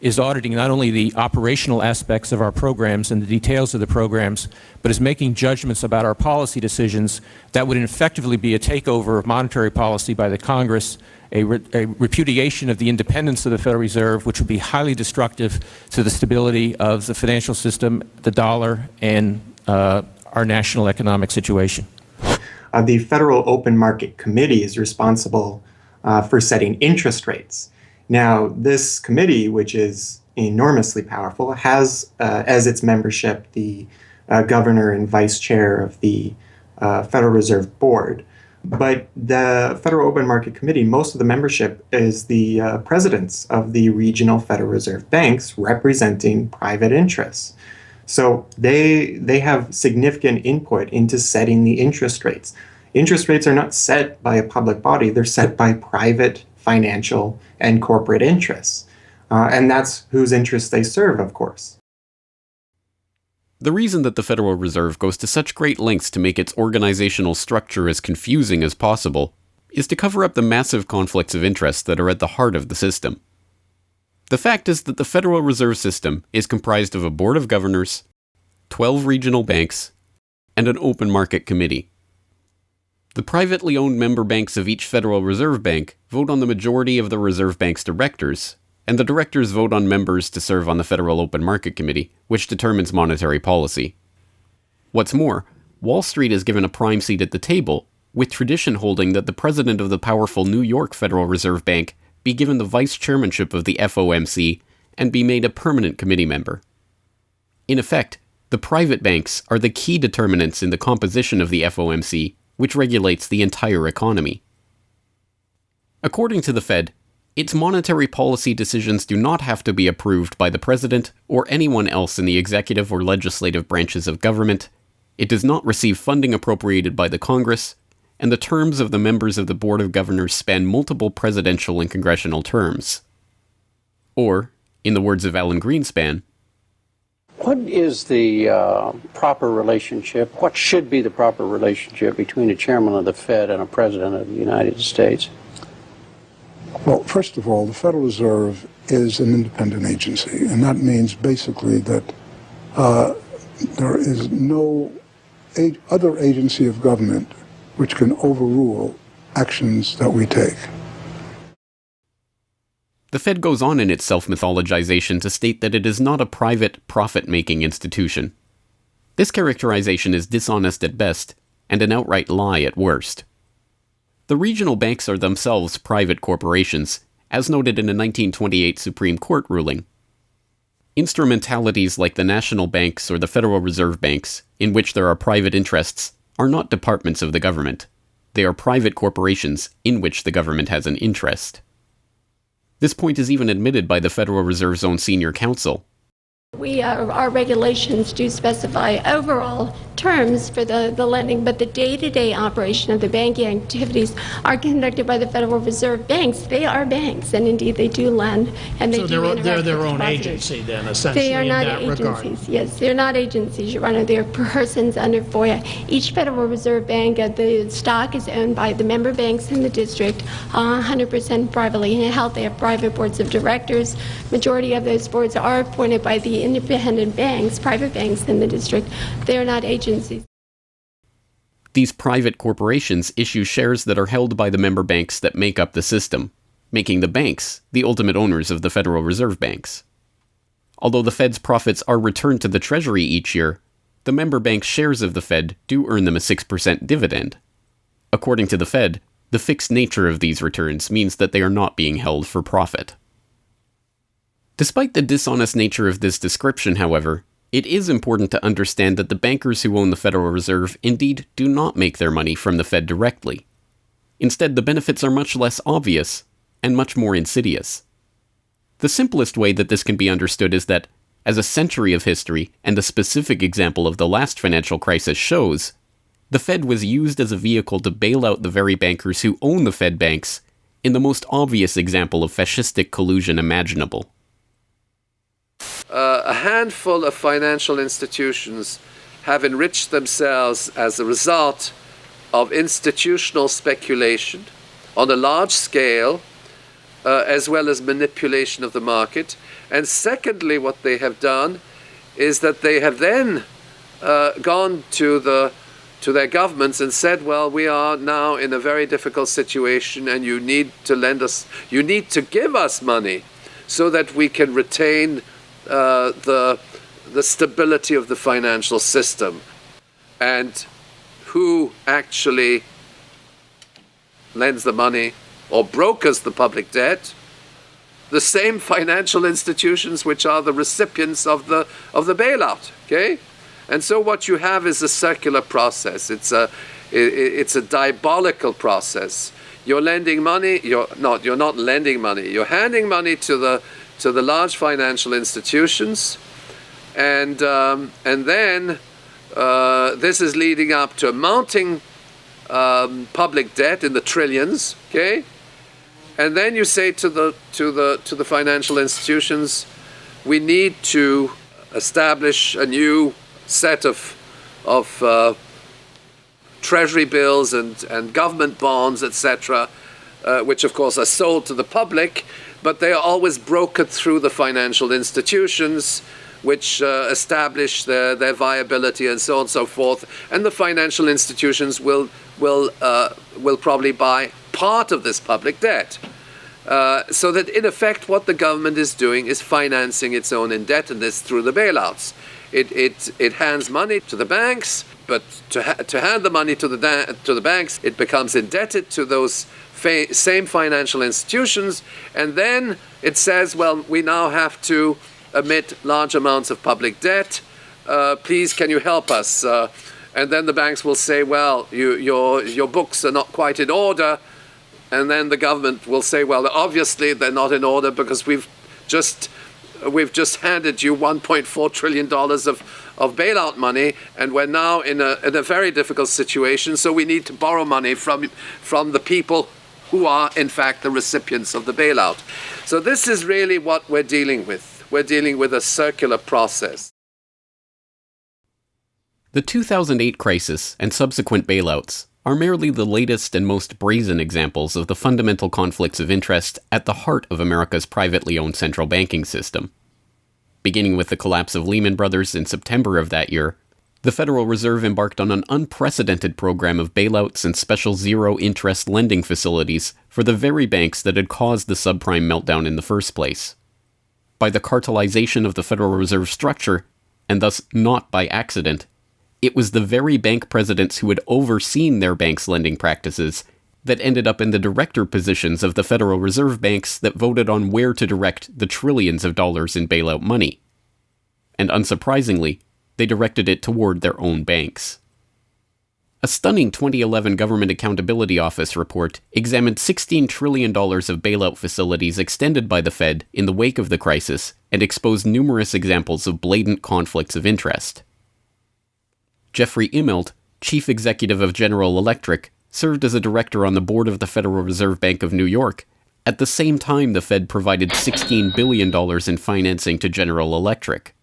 is auditing not only the operational aspects of our programs and the details of the programs, but is making judgments about our policy decisions that would effectively be a takeover of monetary policy by the Congress, a repudiation of the independence of the Federal Reserve, which would be highly destructive to the stability of the financial system, the dollar, and our national economic situation. The Federal Open Market Committee is responsible for setting interest rates. Now, this committee, which is enormously powerful, has as its membership the governor and vice chair of the Federal Reserve Board. But the Federal Open Market Committee, most of the membership is the presidents of the regional Federal Reserve banks representing private interests. So they have significant input into setting the interest rates. Interest rates are not set by a public body, they're set by private financial and corporate interests. And that's whose interests they serve, of course. The reason that the Federal Reserve goes to such great lengths to make its organizational structure as confusing as possible is to cover up the massive conflicts of interest that are at the heart of the system. The fact is that the Federal Reserve System is comprised of a board of governors, 12 regional banks, and an open market committee. The privately owned member banks of each Federal Reserve Bank vote on the majority of the Reserve Bank's directors, and the directors vote on members to serve on the Federal Open Market Committee, which determines monetary policy. What's more, Wall Street is given a prime seat at the table, with tradition holding that the president of the powerful New York Federal Reserve Bank be given the vice chairmanship of the FOMC and be made a permanent committee member. In effect, the private banks are the key determinants in the composition of the FOMC, which regulates the entire economy. According to the Fed, its monetary policy decisions do not have to be approved by the president or anyone else in the executive or legislative branches of government. It does not receive funding appropriated by the Congress, and the terms of the members of the Board of Governors span multiple presidential and congressional terms. Or, in the words of Alan Greenspan, what is the proper relationship, what should be the proper relationship between a chairman of the Fed and a president of the United States? Well, first of all, the Federal Reserve is an independent agency, and that means basically that there is no other agency of government which can overrule actions that we take. The Fed goes on in its self-mythologization to state that it is not a private, profit-making institution. This characterization is dishonest at best, and an outright lie at worst. The regional banks are themselves private corporations, as noted in a 1928 Supreme Court ruling. Instrumentalities like the national banks or the Federal Reserve Banks, in which there are private interests, are not departments of the government. They are private corporations in which the government has an interest. This point is even admitted by the Federal Reserve's own senior counsel. Our regulations do specify overall terms for the lending, but the day-to-day operation of the banking activities are conducted by the Federal Reserve banks. They are banks, and indeed they do lend, and they do interact they're their with own depositors. agency then, essentially, They are not in that agencies. regard. Yes, they're not agencies, Your Honor. They're persons under FOIA. Each Federal Reserve Bank, the stock is owned by the member banks in the district, 100% privately held. They have private boards of directors. Majority of those boards are appointed by the independent banks, private banks in the district. They are not agencies. These private corporations issue shares that are held by the member banks that make up the system, making the banks the ultimate owners of the Federal Reserve Banks. Although the Fed's profits are returned to the Treasury each year, the member banks' shares of the Fed do earn them a 6% dividend. According to the Fed, the fixed nature of these returns means that they are not being held for profit. Despite the dishonest nature of this description, however, it is important to understand that the bankers who own the Federal Reserve indeed do not make their money from the Fed directly. Instead, the benefits are much less obvious and much more insidious. The simplest way that this can be understood is that, as a century of history and a specific example of the last financial crisis shows, the Fed was used as a vehicle to bail out the very bankers who own the Fed banks in the most obvious example of fascistic collusion imaginable. A handful of financial institutions have enriched themselves as a result of institutional speculation on a large scale as well as manipulation of the market. And secondly, what they have done is that they have then gone to their governments and said, well, we are now in a very difficult situation and you need to give us money so that we can retain the stability of the financial system. And who actually lends the money or brokers the public debt? The same financial institutions which are the recipients of the bailout. Okay, and so what you have is a circular process. It's a diabolical process. You're lending money. You're not lending money. You're handing money to the large financial institutions, and then this is leading up to mounting public debt in the trillions. Okay. And then you say to the financial institutions, we need to establish a new set of treasury bills and government bonds, etc., which of course are sold to the public, but they are always brokered through the financial institutions, which establish their viability and so on and so forth. And the financial institutions will probably buy part of this public debt. So that in effect what the government is doing is financing its own indebtedness through the bailouts. It hands money to the banks, but to hand the money to the banks, it becomes indebted to those same financial institutions, and then it says, well, we now have to emit large amounts of public debt. Please, can you help us? And then the banks will say, well, your books are not quite in order. And then the government will say, well, obviously they're not in order because we've just handed you $1.4 trillion of bailout money, and we're now in a very difficult situation, so we need to borrow money from the people who are, in fact, the recipients of the bailout. So this is really what we're dealing with. We're dealing with a circular process. The 2008 crisis and subsequent bailouts are merely the latest and most brazen examples of the fundamental conflicts of interest at the heart of America's privately owned central banking system. Beginning with the collapse of Lehman Brothers in September of that year, the Federal Reserve embarked on an unprecedented program of bailouts and special zero-interest lending facilities for the very banks that had caused the subprime meltdown in the first place. By the cartelization of the Federal Reserve structure, and thus not by accident, it was the very bank presidents who had overseen their banks' lending practices that ended up in the director positions of the Federal Reserve banks that voted on where to direct the trillions of dollars in bailout money. And unsurprisingly, they directed it toward their own banks. A stunning 2011 Government Accountability Office report examined $16 trillion of bailout facilities extended by the Fed in the wake of the crisis and exposed numerous examples of blatant conflicts of interest. Jeffrey Immelt, chief executive of General Electric, served as a director on the board of the Federal Reserve Bank of New York. At the same time, the Fed provided $16 billion in financing to General Electric.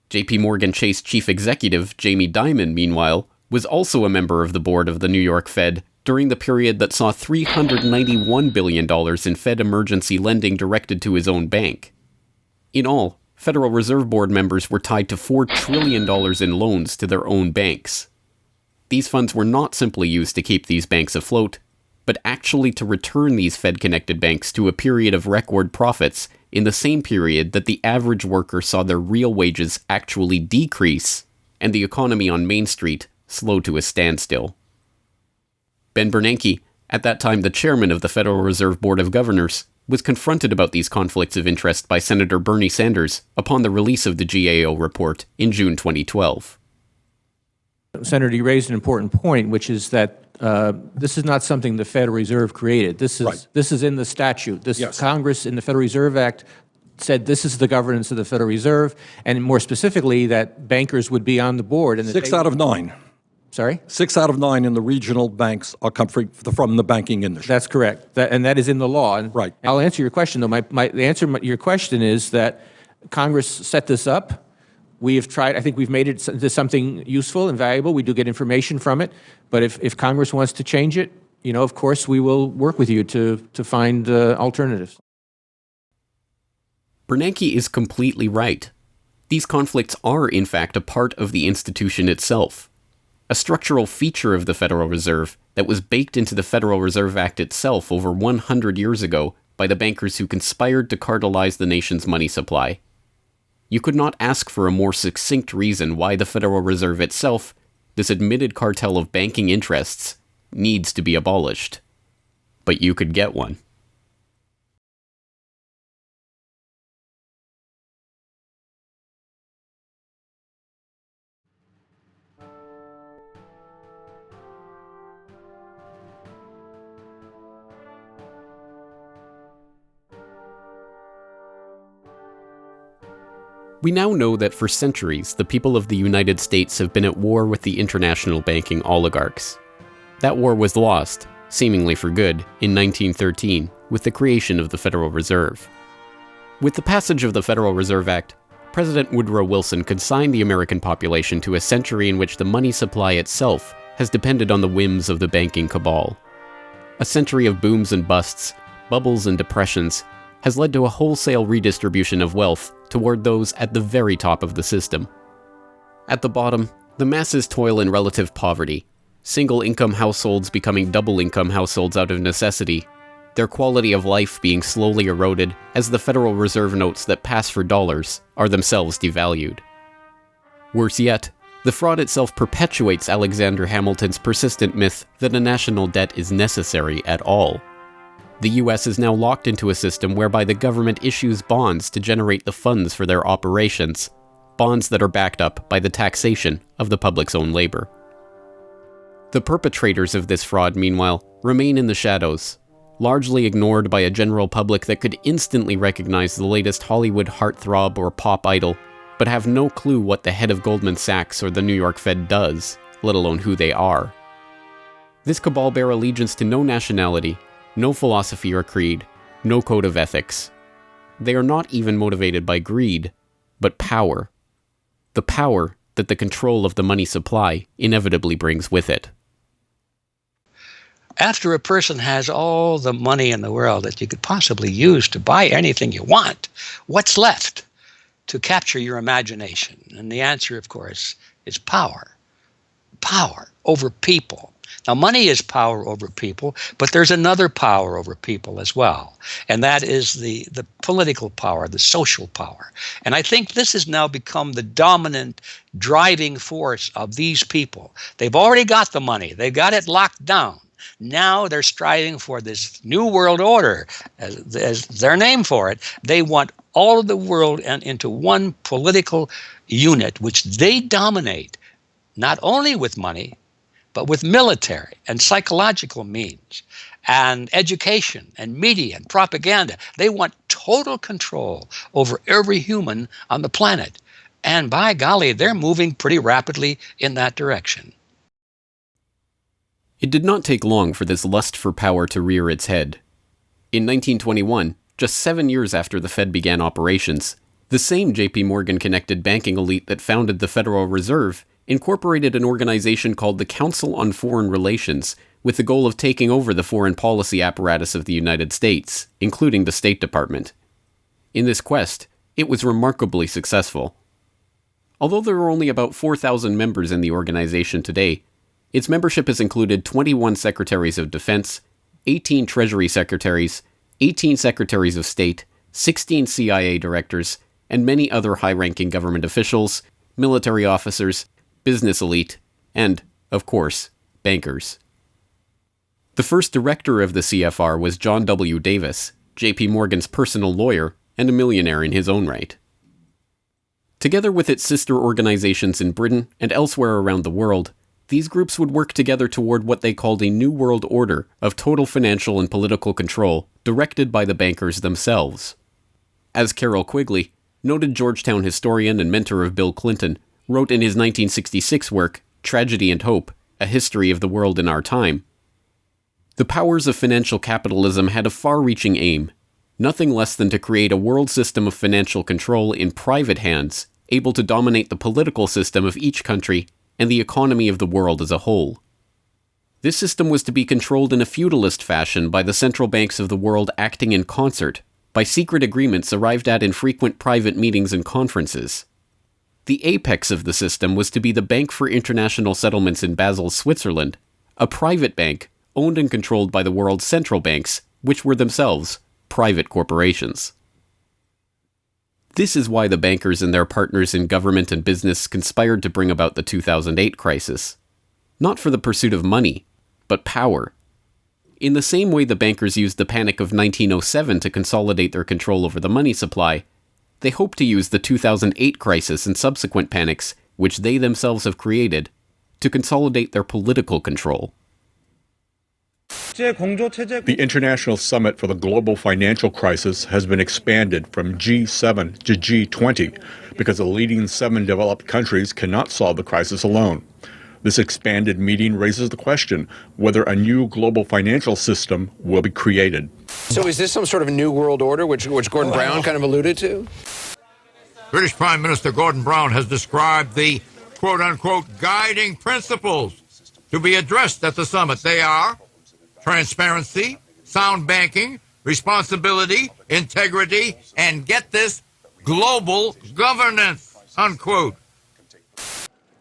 JP Morgan Chase chief executive Jamie Dimon, meanwhile, was also a member of the board of the New York Fed during the period that saw $391 billion in Fed emergency lending directed to his own bank. In all, Federal Reserve Board members were tied to $4 trillion in loans to their own banks. These funds were not simply used to keep these banks afloat, but actually to return these Fed-connected banks to a period of record profits in the same period that the average worker saw their real wages actually decrease and the economy on Main Street slow to a standstill. Ben Bernanke, at that time the chairman of the Federal Reserve Board of Governors, was confronted about these conflicts of interest by Senator Bernie Sanders upon the release of the GAO report in June 2012. Senator, you raised an important point, which is that this is not something the Federal Reserve created. This is in the statute. Congress in the Federal Reserve Act said this is the governance of the Federal Reserve, and more specifically that bankers would be on the board. And 6 out of 9. Sorry? 6 out of 9 in the regional banks are come from the banking industry. That's correct. And that is in the law. And right. I'll answer your question, though. The answer to your question is that Congress set this up. We have tried, I think we've made it into something useful and valuable. We do get information from it. But if Congress wants to change it, of course, we will work with you to find alternatives. Bernanke is completely right. These conflicts are, in fact, a part of the institution itself, a structural feature of the Federal Reserve that was baked into the Federal Reserve Act itself over 100 years ago by the bankers who conspired to cartelize the nation's money supply. You could not ask for a more succinct reason why the Federal Reserve itself, this admitted cartel of banking interests, needs to be abolished. But you could get one. We now know that for centuries, the people of the United States have been at war with the international banking oligarchs. That war was lost, seemingly for good, in 1913 with the creation of the Federal Reserve. With the passage of the Federal Reserve Act, President Woodrow Wilson consigned the American population to a century in which the money supply itself has depended on the whims of the banking cabal. A century of booms and busts, bubbles and depressions, has led to a wholesale redistribution of wealth toward those at the very top of the system. At the bottom, the masses toil in relative poverty, single-income households becoming double-income households out of necessity, their quality of life being slowly eroded as the Federal Reserve notes that pass for dollars are themselves devalued. Worse yet, the fraud itself perpetuates Alexander Hamilton's persistent myth that a national debt is necessary at all. The US is now locked into a system whereby the government issues bonds to generate the funds for their operations, bonds that are backed up by the taxation of the public's own labor. The perpetrators of this fraud, meanwhile, remain in the shadows, largely ignored by a general public that could instantly recognize the latest Hollywood heartthrob or pop idol, but have no clue what the head of Goldman Sachs or the New York Fed does, let alone who they are. This cabal bear allegiance to no nationality, no philosophy or creed, no code of ethics. They are not even motivated by greed, but power. The power that the control of the money supply inevitably brings with it. After a person has all the money in the world that you could possibly use to buy anything you want, what's left to capture your imagination? And the answer, of course, is power. Power over people. Now, money is power over people, but there's another power over people as well, and that is the political power, the social power. And I think this has now become the dominant driving force of these people. They've already got the money. They've got it locked down. Now they're striving for this new world order, as their name for it. They want all of the world into one political unit, which they dominate, not only with money, but with military and psychological means and education and media and propaganda. They want total control over every human on the planet. And by golly, they're moving pretty rapidly in that direction. It did not take long for this lust for power to rear its head. In 1921, just 7 years after the Fed began operations, the same J.P. Morgan-connected banking elite that founded the Federal Reserve incorporated an organization called the Council on Foreign Relations with the goal of taking over the foreign policy apparatus of the United States, including the State Department. In this quest, it was remarkably successful. Although there are only about 4,000 members in the organization today, its membership has included 21 Secretaries of Defense, 18 Treasury Secretaries, 18 Secretaries of State, 16 CIA directors, and many other high-ranking government officials, military officers, business elite, and, of course, bankers. The first director of the CFR was John W. Davis, J.P. Morgan's personal lawyer and a millionaire in his own right. Together with its sister organizations in Britain and elsewhere around the world, these groups would work together toward what they called a New World Order of total financial and political control directed by the bankers themselves. As Carroll Quigley, noted Georgetown historian and mentor of Bill Clinton, wrote in his 1966 work, Tragedy and Hope, A History of the World in Our Time, the powers of financial capitalism had a far-reaching aim, nothing less than to create a world system of financial control in private hands, able to dominate the political system of each country and the economy of the world as a whole. This system was to be controlled in a feudalist fashion by the central banks of the world acting in concert, by secret agreements arrived at in frequent private meetings and conferences. The apex of the system was to be the Bank for International Settlements in Basel, Switzerland, a private bank owned and controlled by the world's central banks, which were themselves private corporations. This is why the bankers and their partners in government and business conspired to bring about the 2008 crisis. Not for the pursuit of money, but power. In the same way the bankers used the panic of 1907 to consolidate their control over the money supply, they hope to use the 2008 crisis and subsequent panics, which they themselves have created, to consolidate their political control. The International Summit for the Global Financial Crisis has been expanded from G7 to G20 because the leading 7 developed countries cannot solve the crisis alone. This expanded meeting raises the question whether a new global financial system will be created. So is this some sort of new world order, which Gordon Brown kind of alluded to? British Prime Minister Gordon Brown has described the quote-unquote guiding principles to be addressed at the summit. They are transparency, sound banking, responsibility, integrity, and get this, global governance, unquote.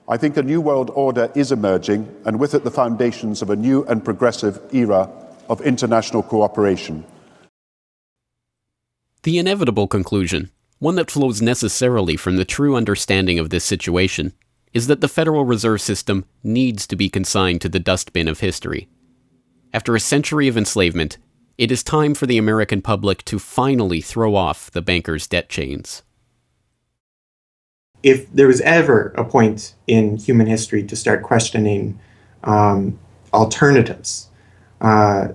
I think a new world order is emerging, and with it the foundations of a new and progressive era of international cooperation. The inevitable conclusion, one that flows necessarily from the true understanding of this situation, is that the Federal Reserve System needs to be consigned to the dustbin of history. After a century of enslavement, it is time for the American public to finally throw off the bankers' debt chains. If there was ever a point in human history to start questioning alternatives,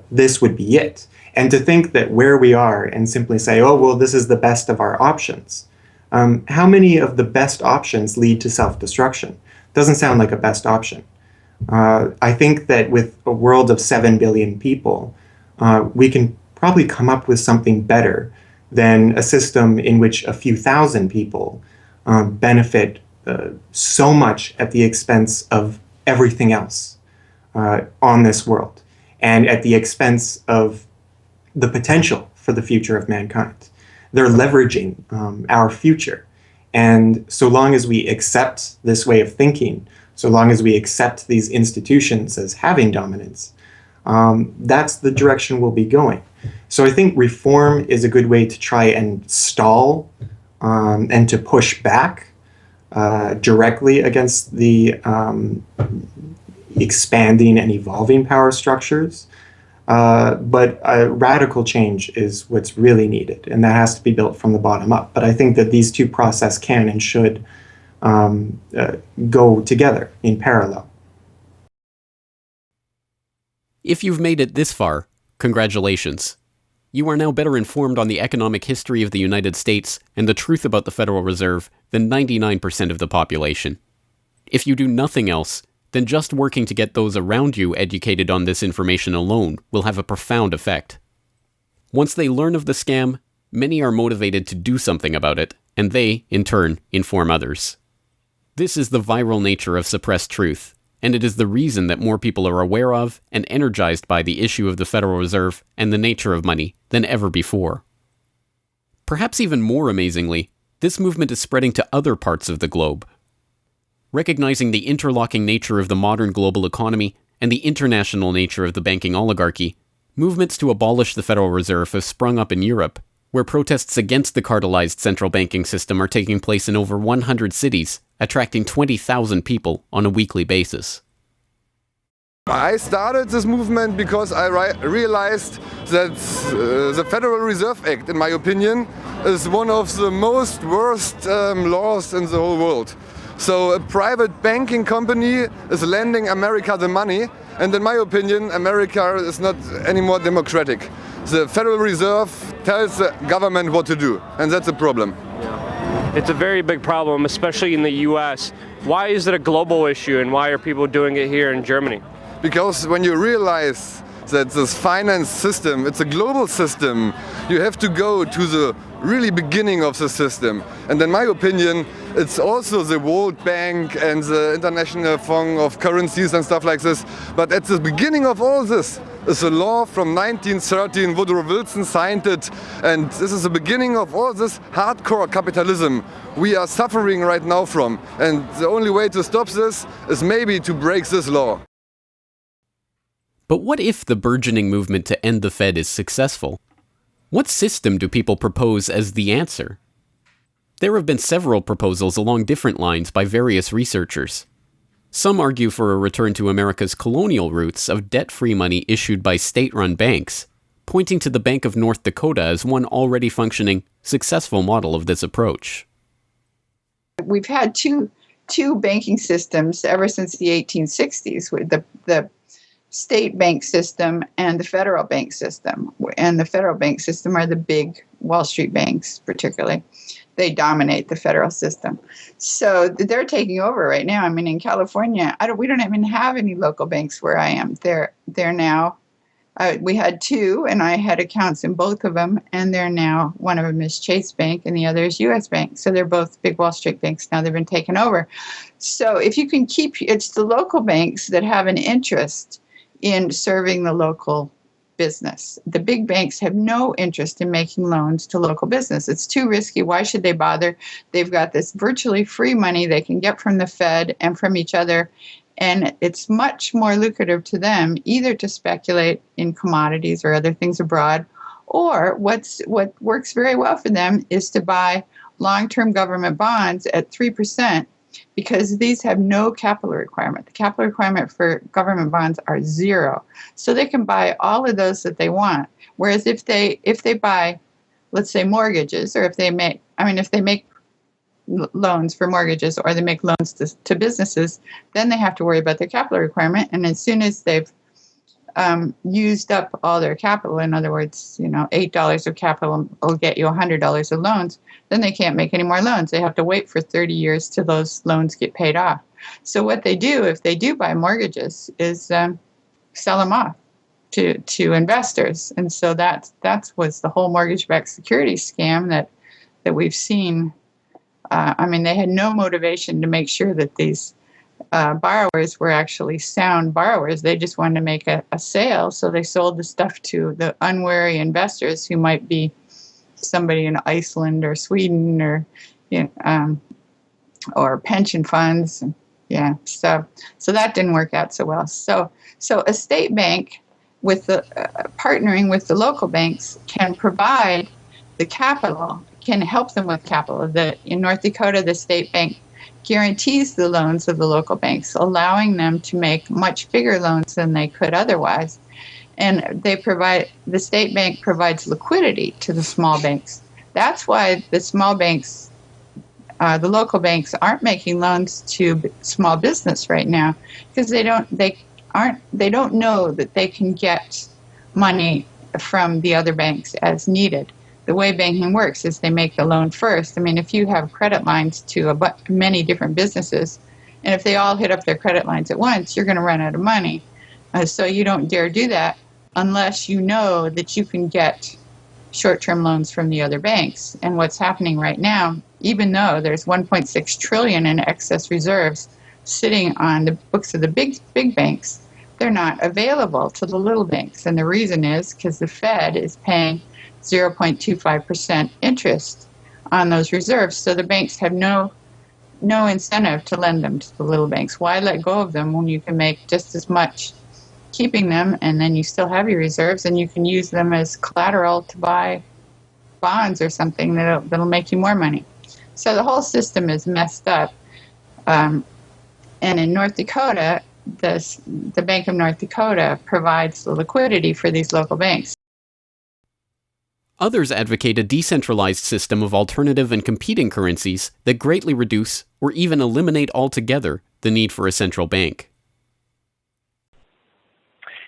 this would be it. And to think that where we are and simply say, oh, well, this is the best of our options. How many of the best options lead to self-destruction? Doesn't sound like a best option. I think that with a world of 7 billion people, we can probably come up with something better than a system in which a few thousand people benefit so much at the expense of everything else on this world, and at the expense of the potential for the future of mankind. They're leveraging our future. And so long as we accept this way of thinking, so long as we accept these institutions as having dominance, that's the direction we'll be going. So I think reform is a good way to try and stall and to push back directly against the expanding and evolving power structures. But radical change is what's really needed, and that has to be built from the bottom up. But I think that these two processes can and should go together in parallel. If you've made it this far, congratulations. You are now better informed on the economic history of the United States and the truth about the Federal Reserve than 99% of the population. If you do nothing else, then just working to get those around you educated on this information alone will have a profound effect. Once they learn of the scam, many are motivated to do something about it, and they, in turn, inform others. This is the viral nature of suppressed truth, and it is the reason that more people are aware of and energized by the issue of the Federal Reserve and the nature of money than ever before. Perhaps even more amazingly, this movement is spreading to other parts of the globe. Recognizing the interlocking nature of the modern global economy and the international nature of the banking oligarchy, movements to abolish the Federal Reserve have sprung up in Europe, where protests against the cartelized central banking system are taking place in over 100 cities, attracting 20,000 people on a weekly basis. I started this movement because I realized that the Federal Reserve Act, in my opinion, is one of the most worst laws in the whole world. So a private banking company is lending America the money, and in my opinion, America is not any more democratic. The Federal Reserve tells the government what to do, and that's a problem. It's a very big problem, especially in the US. Why is it a global issue, and why are people doing it here in Germany? Because when you realize that this finance system, it's a global system, you have to go to the really beginning of the system. And in my opinion, It's also the World Bank and the International Fund of Currencies and stuff like this. But at the beginning of all this is a law from 1913. Woodrow Wilson signed it. And this is the beginning of all this hardcore capitalism we are suffering right now from. And the only way to stop this is maybe to break this law. But what if the burgeoning movement to end the Fed is successful? What system do people propose as the answer? There have been several proposals along different lines by various researchers. Some argue for a return to America's colonial roots of debt-free money issued by state-run banks, pointing to the Bank of North Dakota as one already functioning, successful model of this approach. We've had two banking systems ever since the 1860s, with the state bank system and the federal bank system. And the federal bank system are the big Wall Street banks, particularly. They dominate the federal system. So they're taking over right now. I mean, in California, we don't even have any local banks where I am. They're now, we had two, and I had accounts in both of them, and they're now, one of them is Chase Bank, and the other is U.S. Bank. So they're both big Wall Street banks now. They've been taken over. So if you can it's the local banks that have an interest in serving the local business. The big banks have no interest in making loans to local business. It's too risky. Why should they bother? They've got this virtually free money they can get from the Fed and from each other, and it's much more lucrative to them either to speculate in commodities or other things abroad, or what works very well for them is to buy long-term government bonds at 3%, because these have no capital requirement. The capital requirement for government bonds are zero. So they can buy all of those that they want. Whereas if they buy, let's say, mortgages, or if they make loans for mortgages, or they make loans to businesses, then they have to worry about their capital requirement. And as soon as they've used up all their capital, in other words, $8 of capital will get you $100 of loans, then they can't make any more loans. They have to wait for 30 years till those loans get paid off. So what they do, if they do buy mortgages, is sell them off to investors. And so that was the whole mortgage-backed securities scam that we've seen. They had no motivation to make sure that these borrowers were actually sound borrowers. They just wanted to make a sale, so they sold the stuff to the unwary investors who might be somebody in Iceland or Sweden or pension funds. Yeah, so that didn't work out so well. So a state bank with the partnering with the local banks can provide the capital, can help them with capital. In North Dakota, the state bank guarantees the loans of the local banks, allowing them to make much bigger loans than they could otherwise. And the state bank provides liquidity to the small banks. That's why the small banks, the local banks, aren't making loans to small business right now, because they don't know that they can get money from the other banks as needed. The way banking works is they make the loan first. If you have credit lines to many different businesses, and if they all hit up their credit lines at once, you're going to run out of money. So you don't dare do that unless you know that you can get short-term loans from the other banks. And what's happening right now, even though there's $1.6 trillion in excess reserves sitting on the books of the big banks, they're not available to the little banks. And the reason is because the Fed is paying 0.25% interest on those reserves. So the banks have no incentive to lend them to the little banks. Why let go of them when you can make just as much keeping them, and then you still have your reserves, and you can use them as collateral to buy bonds or something that'll make you more money. So the whole system is messed up. And in North Dakota, the Bank of North Dakota provides the liquidity for these local banks. Others advocate a decentralized system of alternative and competing currencies that greatly reduce or even eliminate altogether the need for a central bank.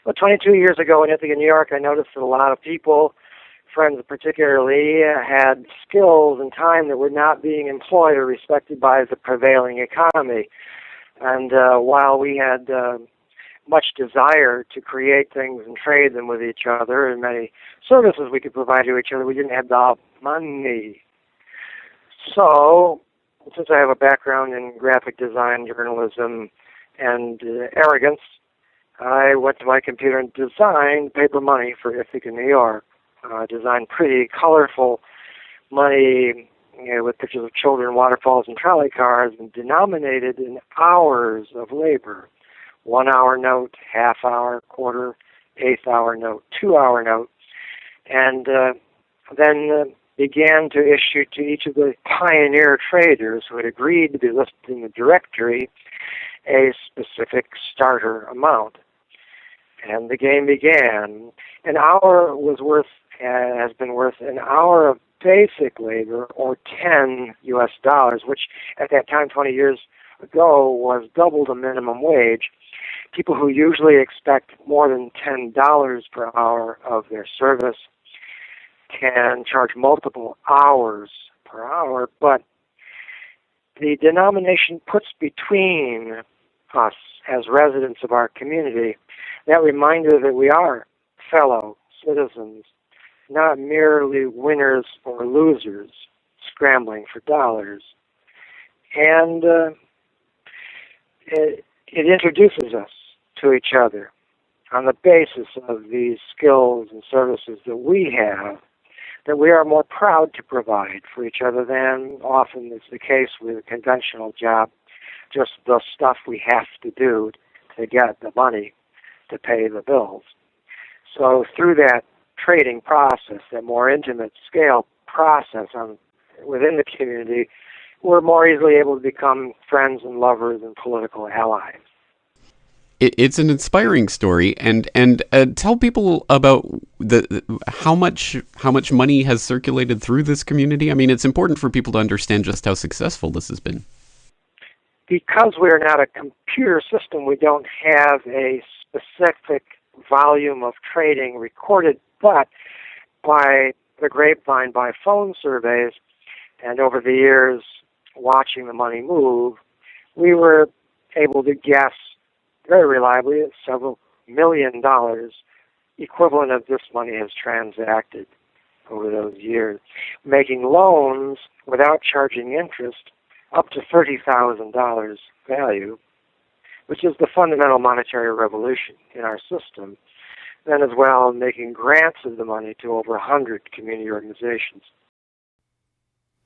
Well, 22 years ago in Ithaca, New York, I noticed that a lot of people, friends particularly, had skills and time that were not being employed or respected by the prevailing economy. And while we had much desire to create things and trade them with each other, and many services we could provide to each other, we didn't have the money. So Since I have a background in graphic design, journalism, and arrogance, I went to my computer and designed paper money for Ithaca, New York. Designed pretty colorful money, with pictures of children, waterfalls, and trolley cars, and denominated in hours of labor. 1 hour note, half hour, quarter, eighth hour note, 2 hour note, and then began to issue to each of the pioneer traders who had agreed to be listed in the directory a specific starter amount. And the game began. An hour has been worth an hour of basic labor, or $10 US, which at that time, 20 years ago, was double the minimum wage. People who usually expect more than $10 per hour of their service can charge multiple hours per hour, but the denomination puts between us as residents of our community that reminder that we are fellow citizens, not merely winners or losers scrambling for dollars. And it introduces us to each other on the basis of these skills and services that we have, that we are more proud to provide for each other than often is the case with a conventional job, just the stuff we have to do to get the money to pay the bills. So through that trading process, that more intimate scale process within the community, we're more easily able to become friends and lovers and political allies. It's an inspiring story, and tell people about how much money has circulated through this community. I mean, it's important for people to understand just how successful this has been. Because we're not a computer system, we don't have a specific volume of trading recorded, but by the grapevine, by phone surveys, and over the years watching the money move, we were able to guess very reliably that several $1 million equivalent of this money has transacted over those years, making loans without charging interest up to $30,000 value, which is the fundamental monetary revolution in our system. Then as well, making grants of the money to over 100 community organizations.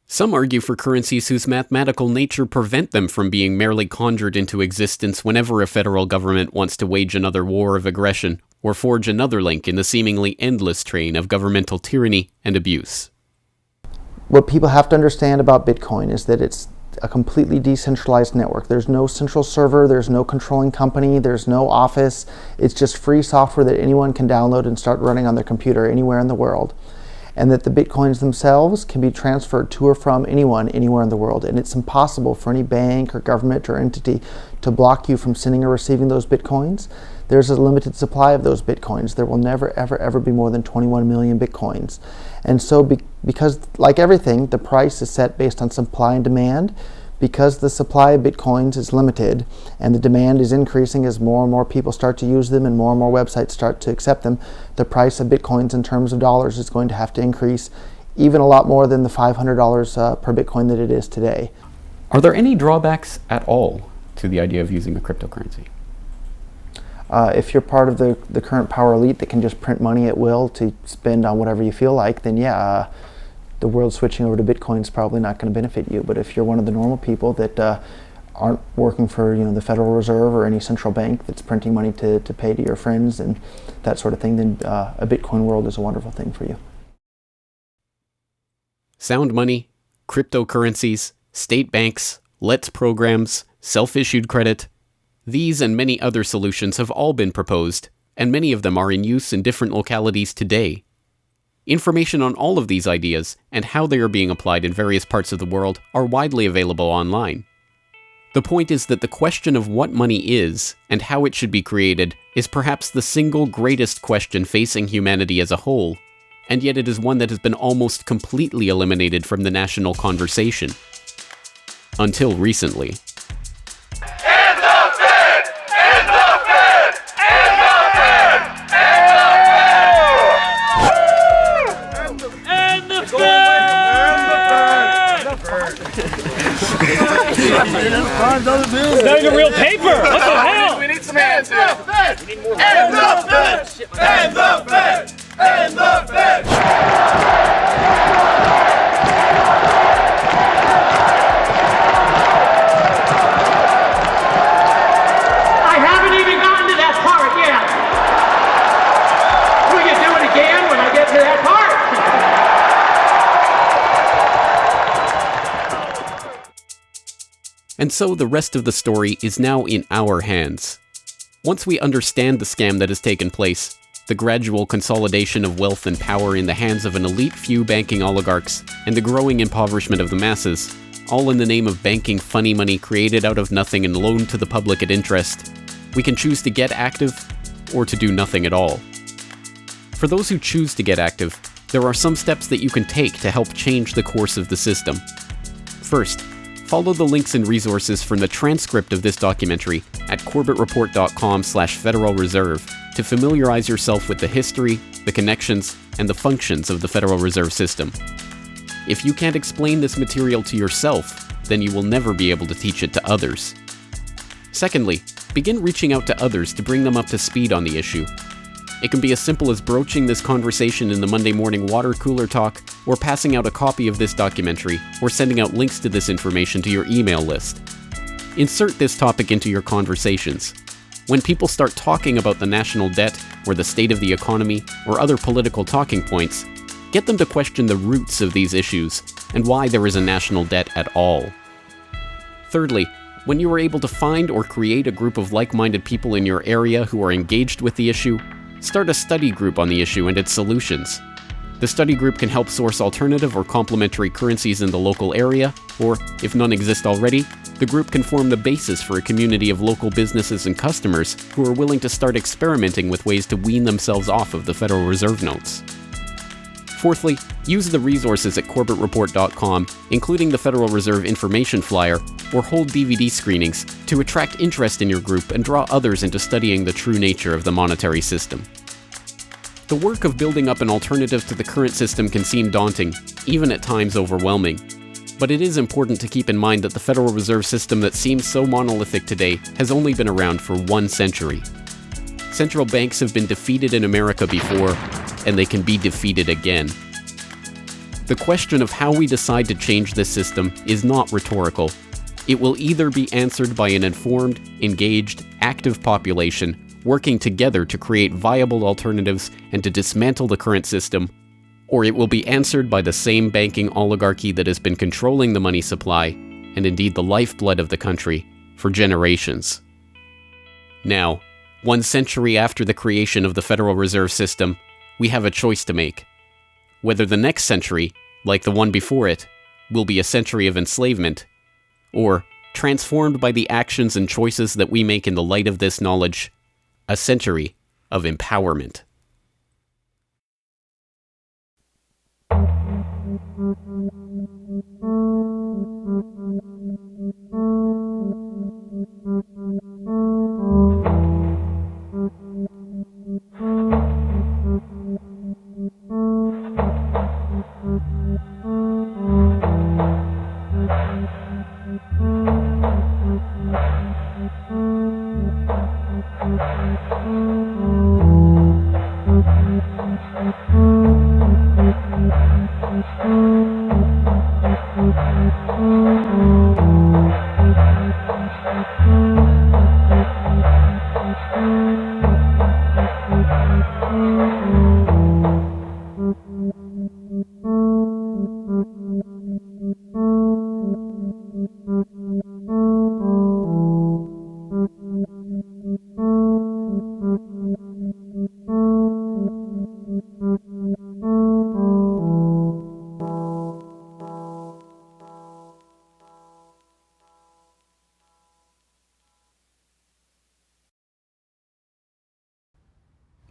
Some argue for currencies whose mathematical nature prevent them from being merely conjured into existence whenever a federal government wants to wage another war of aggression or forge another link in the seemingly endless train of governmental tyranny and abuse. What people have to understand about Bitcoin is that it's a completely decentralized network. There's no central server, there's no controlling company, there's no office. It's just free software that anyone can download and start running on their computer anywhere in the world. And that the Bitcoins themselves can be transferred to or from anyone anywhere in the world. And it's impossible for any bank or government or entity to block you from sending or receiving those Bitcoins. There's a limited supply of those Bitcoins. There will never, ever, ever be more than 21 million Bitcoins. And so because, like everything, the price is set based on supply and demand, because the supply of Bitcoins is limited and the demand is increasing as more and more people start to use them and more websites start to accept them, the price of Bitcoins in terms of dollars is going to have to increase even a lot more than the $500 per Bitcoin that it is today. Are there any drawbacks at all to the idea of using a cryptocurrency? If you're part of the current power elite that can just print money at will to spend on whatever you feel like, then yeah, the world switching over to Bitcoin is probably not going to benefit you. But if you're one of the normal people that aren't working for the Federal Reserve or any central bank that's printing money to pay to your friends and that sort of thing, then a Bitcoin world is a wonderful thing for you. Sound money, cryptocurrencies, state banks, LETS programs, self-issued credit. These and many other solutions have all been proposed, and many of them are in use in different localities today. Information on all of these ideas and how they are being applied in various parts of the world are widely available online. The point is that the question of what money is and how it should be created is perhaps the single greatest question facing humanity as a whole, and yet it is one that has been almost completely eliminated from the national conversation. Until recently. And the Fed! And the Fed! And the Fed! I haven't even gotten to that part yet. We can do it again when I get to that part. And so the rest of the story is now in our hands. Once we understand the scam that has taken place, the gradual consolidation of wealth and power in the hands of an elite few banking oligarchs, and the growing impoverishment of the masses, all in the name of banking funny money created out of nothing and loaned to the public at interest, we can choose to get active or to do nothing at all. For those who choose to get active, there are some steps that you can take to help change the course of the system. First, follow the links and resources from the transcript of this documentary at corbettreport.com/Federal Reserve to familiarize yourself with the history, the connections, and the functions of the Federal Reserve System. If you can't explain this material to yourself, then you will never be able to teach it to others. Secondly, begin reaching out to others to bring them up to speed on the issue. It can be as simple as broaching this conversation in the Monday morning water cooler talk, or passing out a copy of this documentary, or sending out links to this information to your email list. Insert this topic into your conversations. When people start talking about the national debt, or the state of the economy, or other political talking points, get them to question the roots of these issues, and why there is a national debt at all. Thirdly, when you are able to find or create a group of like-minded people in your area who are engaged with the issue, start a study group on the issue and its solutions. The study group can help source alternative or complementary currencies in the local area, or, if none exist already, the group can form the basis for a community of local businesses and customers who are willing to start experimenting with ways to wean themselves off of the Federal Reserve notes. Fourthly, use the resources at CorbettReport.com, including the Federal Reserve information flyer, or hold DVD screenings to attract interest in your group and draw others into studying the true nature of the monetary system. The work of building up an alternative to the current system can seem daunting, even at times overwhelming. But it is important to keep in mind that the Federal Reserve System that seems so monolithic today has only been around for 1 century. Central banks have been defeated in America before, and they can be defeated again. The question of how we decide to change this system is not rhetorical. It will either be answered by an informed, engaged, active population working together to create viable alternatives and to dismantle the current system, or it will be answered by the same banking oligarchy that has been controlling the money supply, and indeed the lifeblood of the country, for generations. Now, 1 century after the creation of the Federal Reserve System, we have a choice to make. Whether the next century, like the one before it, will be a century of enslavement, or, transformed by the actions and choices that we make in the light of this knowledge, a century of empowerment.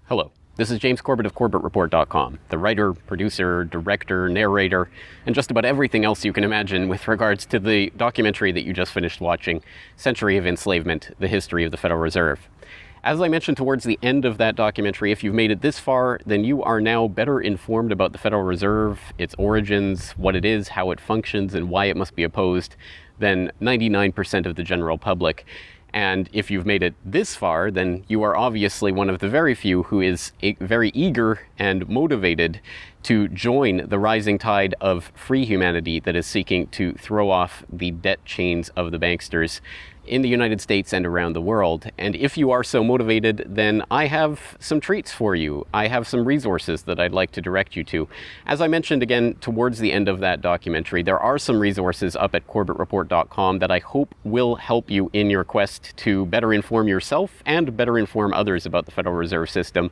Hello, this is James Corbett of CorbettReport.com, the writer, producer, director, narrator, and just about everything else you can imagine with regards to the documentary that you just finished watching, Century of Enslavement, The History of the Federal Reserve. As I mentioned towards the end of that documentary, if you've made it this far, then you are now better informed about the Federal Reserve, its origins, what it is, how it functions, and why it must be opposed than 99% of the general public. And if you've made it this far, then you are obviously one of the very few who is very eager and motivated to join the rising tide of free humanity that is seeking to throw off the debt chains of the banksters in the United States and around the world. And if you are so motivated, then I have some treats for you. I have some resources that I'd like to direct you to. As I mentioned again towards the end of that documentary, there are some resources up at CorbettReport.com that I hope will help you in your quest to better inform yourself and better inform others about the Federal Reserve System.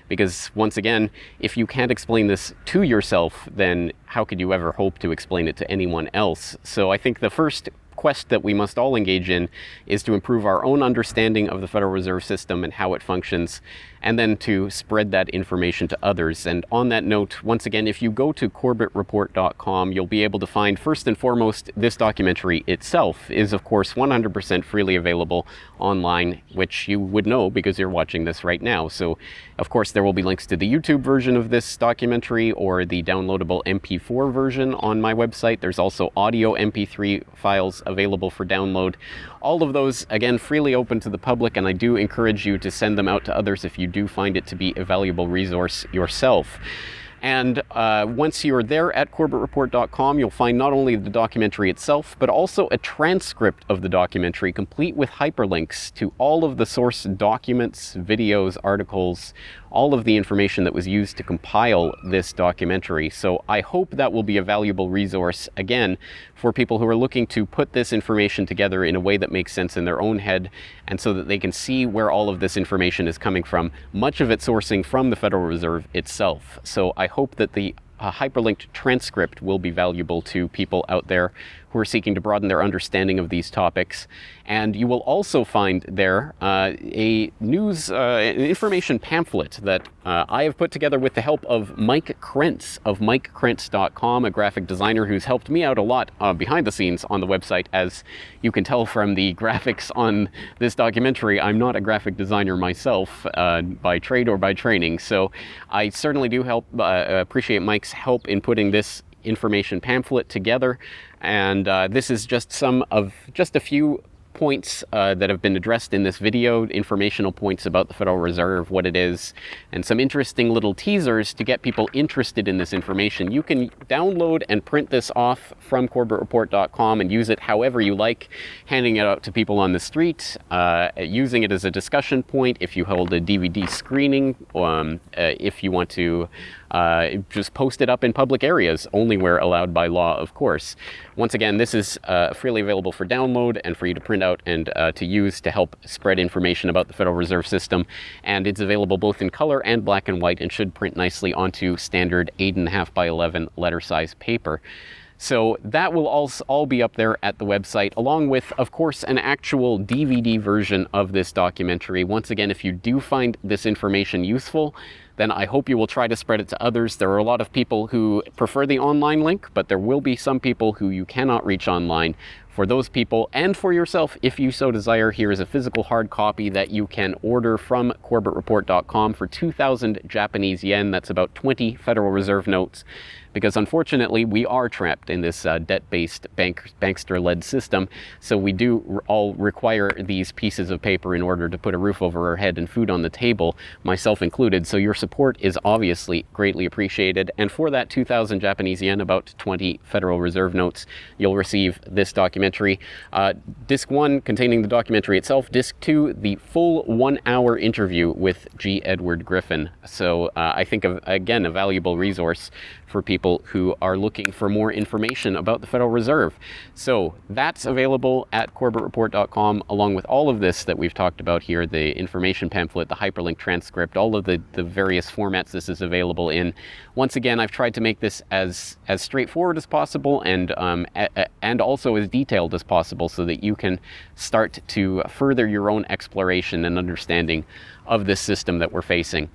Because once again, if you can't explain this to yourself, then how could you ever hope to explain it to anyone else? So I think the first quest that we must all engage in is to improve our own understanding of the Federal Reserve System and how it functions, and then to spread that information to others. And on that note, once again, if you go to CorbettReport.com, you'll be able to find, first and foremost, this documentary itself is, of course, 100% freely available online, which you would know because you're watching this right now. So, of course, there will be links to the YouTube version of this documentary or the downloadable MP4 version on my website. There's also audio MP3 files available for download. All of those, again, freely open to the public, and I do encourage you to send them out to others if you do find it to be a valuable resource yourself. And once you're there at CorbettReport.com, you'll find not only the documentary itself, but also a transcript of the documentary, complete with hyperlinks to all of the source documents, videos, articles, all of the information that was used to compile this documentary. So I hope that will be a valuable resource, again, for people who are looking to put this information together in a way that makes sense in their own head, and so that they can see where all of this information is coming from, much of it sourcing from the Federal Reserve itself. So I hope that the hyperlinked transcript will be valuable to people out there who are seeking to broaden their understanding of these topics. And you will also find there a news information pamphlet that I have put together with the help of Mike Krentz of MikeKrentz.com, a graphic designer who's helped me out a lot behind the scenes on the website. As you can tell from the graphics on this documentary, I'm not a graphic designer myself by trade or by training. So I certainly do appreciate Mike's help in putting this information pamphlet together. And this is just a few points that have been addressed in this video, informational points about the Federal Reserve, what it is, and some interesting little teasers to get people interested in this information. You can download and print this off from CorbettReport.com and use it however you like, handing it out to people on the street, using it as a discussion point if you hold a DVD screening, if you want to just post it up in public areas, only where allowed by law, of course. Once again, this is freely available for download and for you to print out and to use to help spread information about the Federal Reserve System. And it's available both in color and black and white and should print nicely onto standard 8.5 by 11 letter size paper. So that will all be up there at the website, along with, of course, an actual DVD version of this documentary. Once again, if you do find this information useful, then I hope you will try to spread it to others. There are a lot of people who prefer the online link, but there will be some people who you cannot reach online. For those people, and for yourself, if you so desire, here is a physical hard copy that you can order from CorbettReport.com for 2,000 Japanese yen. That's about 20 Federal Reserve notes. Because unfortunately, we are trapped in this debt-based bankster-led system, so we do all require these pieces of paper in order to put a roof over our head and food on the table, myself included. So your support is obviously greatly appreciated. And for that 2,000 Japanese yen, about 20 Federal Reserve notes, you'll receive this documentary. Disc 1 containing the documentary itself. Disc 2, the full 1-hour interview with G. Edward Griffin. So I think, again, a valuable resource for people who are looking for more information about the Federal Reserve. So that's available at CorbettReport.com, along with all of this that we've talked about here, the information pamphlet, the hyperlink transcript, all of the various formats this is available in. Once again, I've tried to make this as straightforward as possible and also as detailed as possible so that you can start to further your own exploration and understanding of this system that we're facing.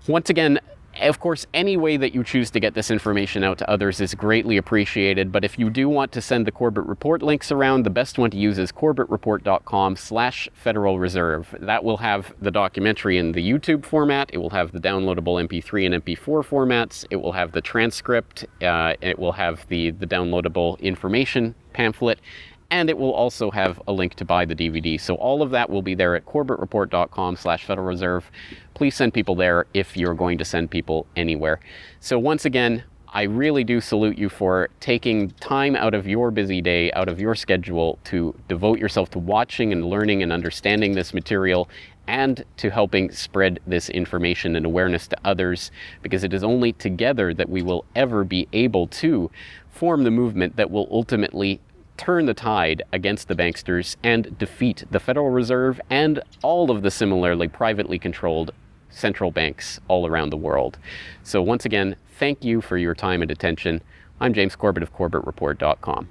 Once again, of course, any way that you choose to get this information out to others is greatly appreciated, but if you do want to send the Corbett Report links around, the best one to use is CorbettReport.com/Federal Reserve. That will have the documentary in the YouTube format, it will have the downloadable MP3 and MP4 formats, it will have the transcript, it will have the downloadable information pamphlet, And it will also have a link to buy the DVD. So all of that will be there at corbettreport.com/Federal Reserve. Please send people there if you're going to send people anywhere. So once again, I really do salute you for taking time out of your busy day, out of your schedule, to devote yourself to watching and learning and understanding this material, and to helping spread this information and awareness to others, because it is only together that we will ever be able to form the movement that will ultimately turn the tide against the banksters and defeat the Federal Reserve and all of the similarly privately controlled central banks all around the world. So once again, thank you for your time and attention. I'm James Corbett of CorbettReport.com.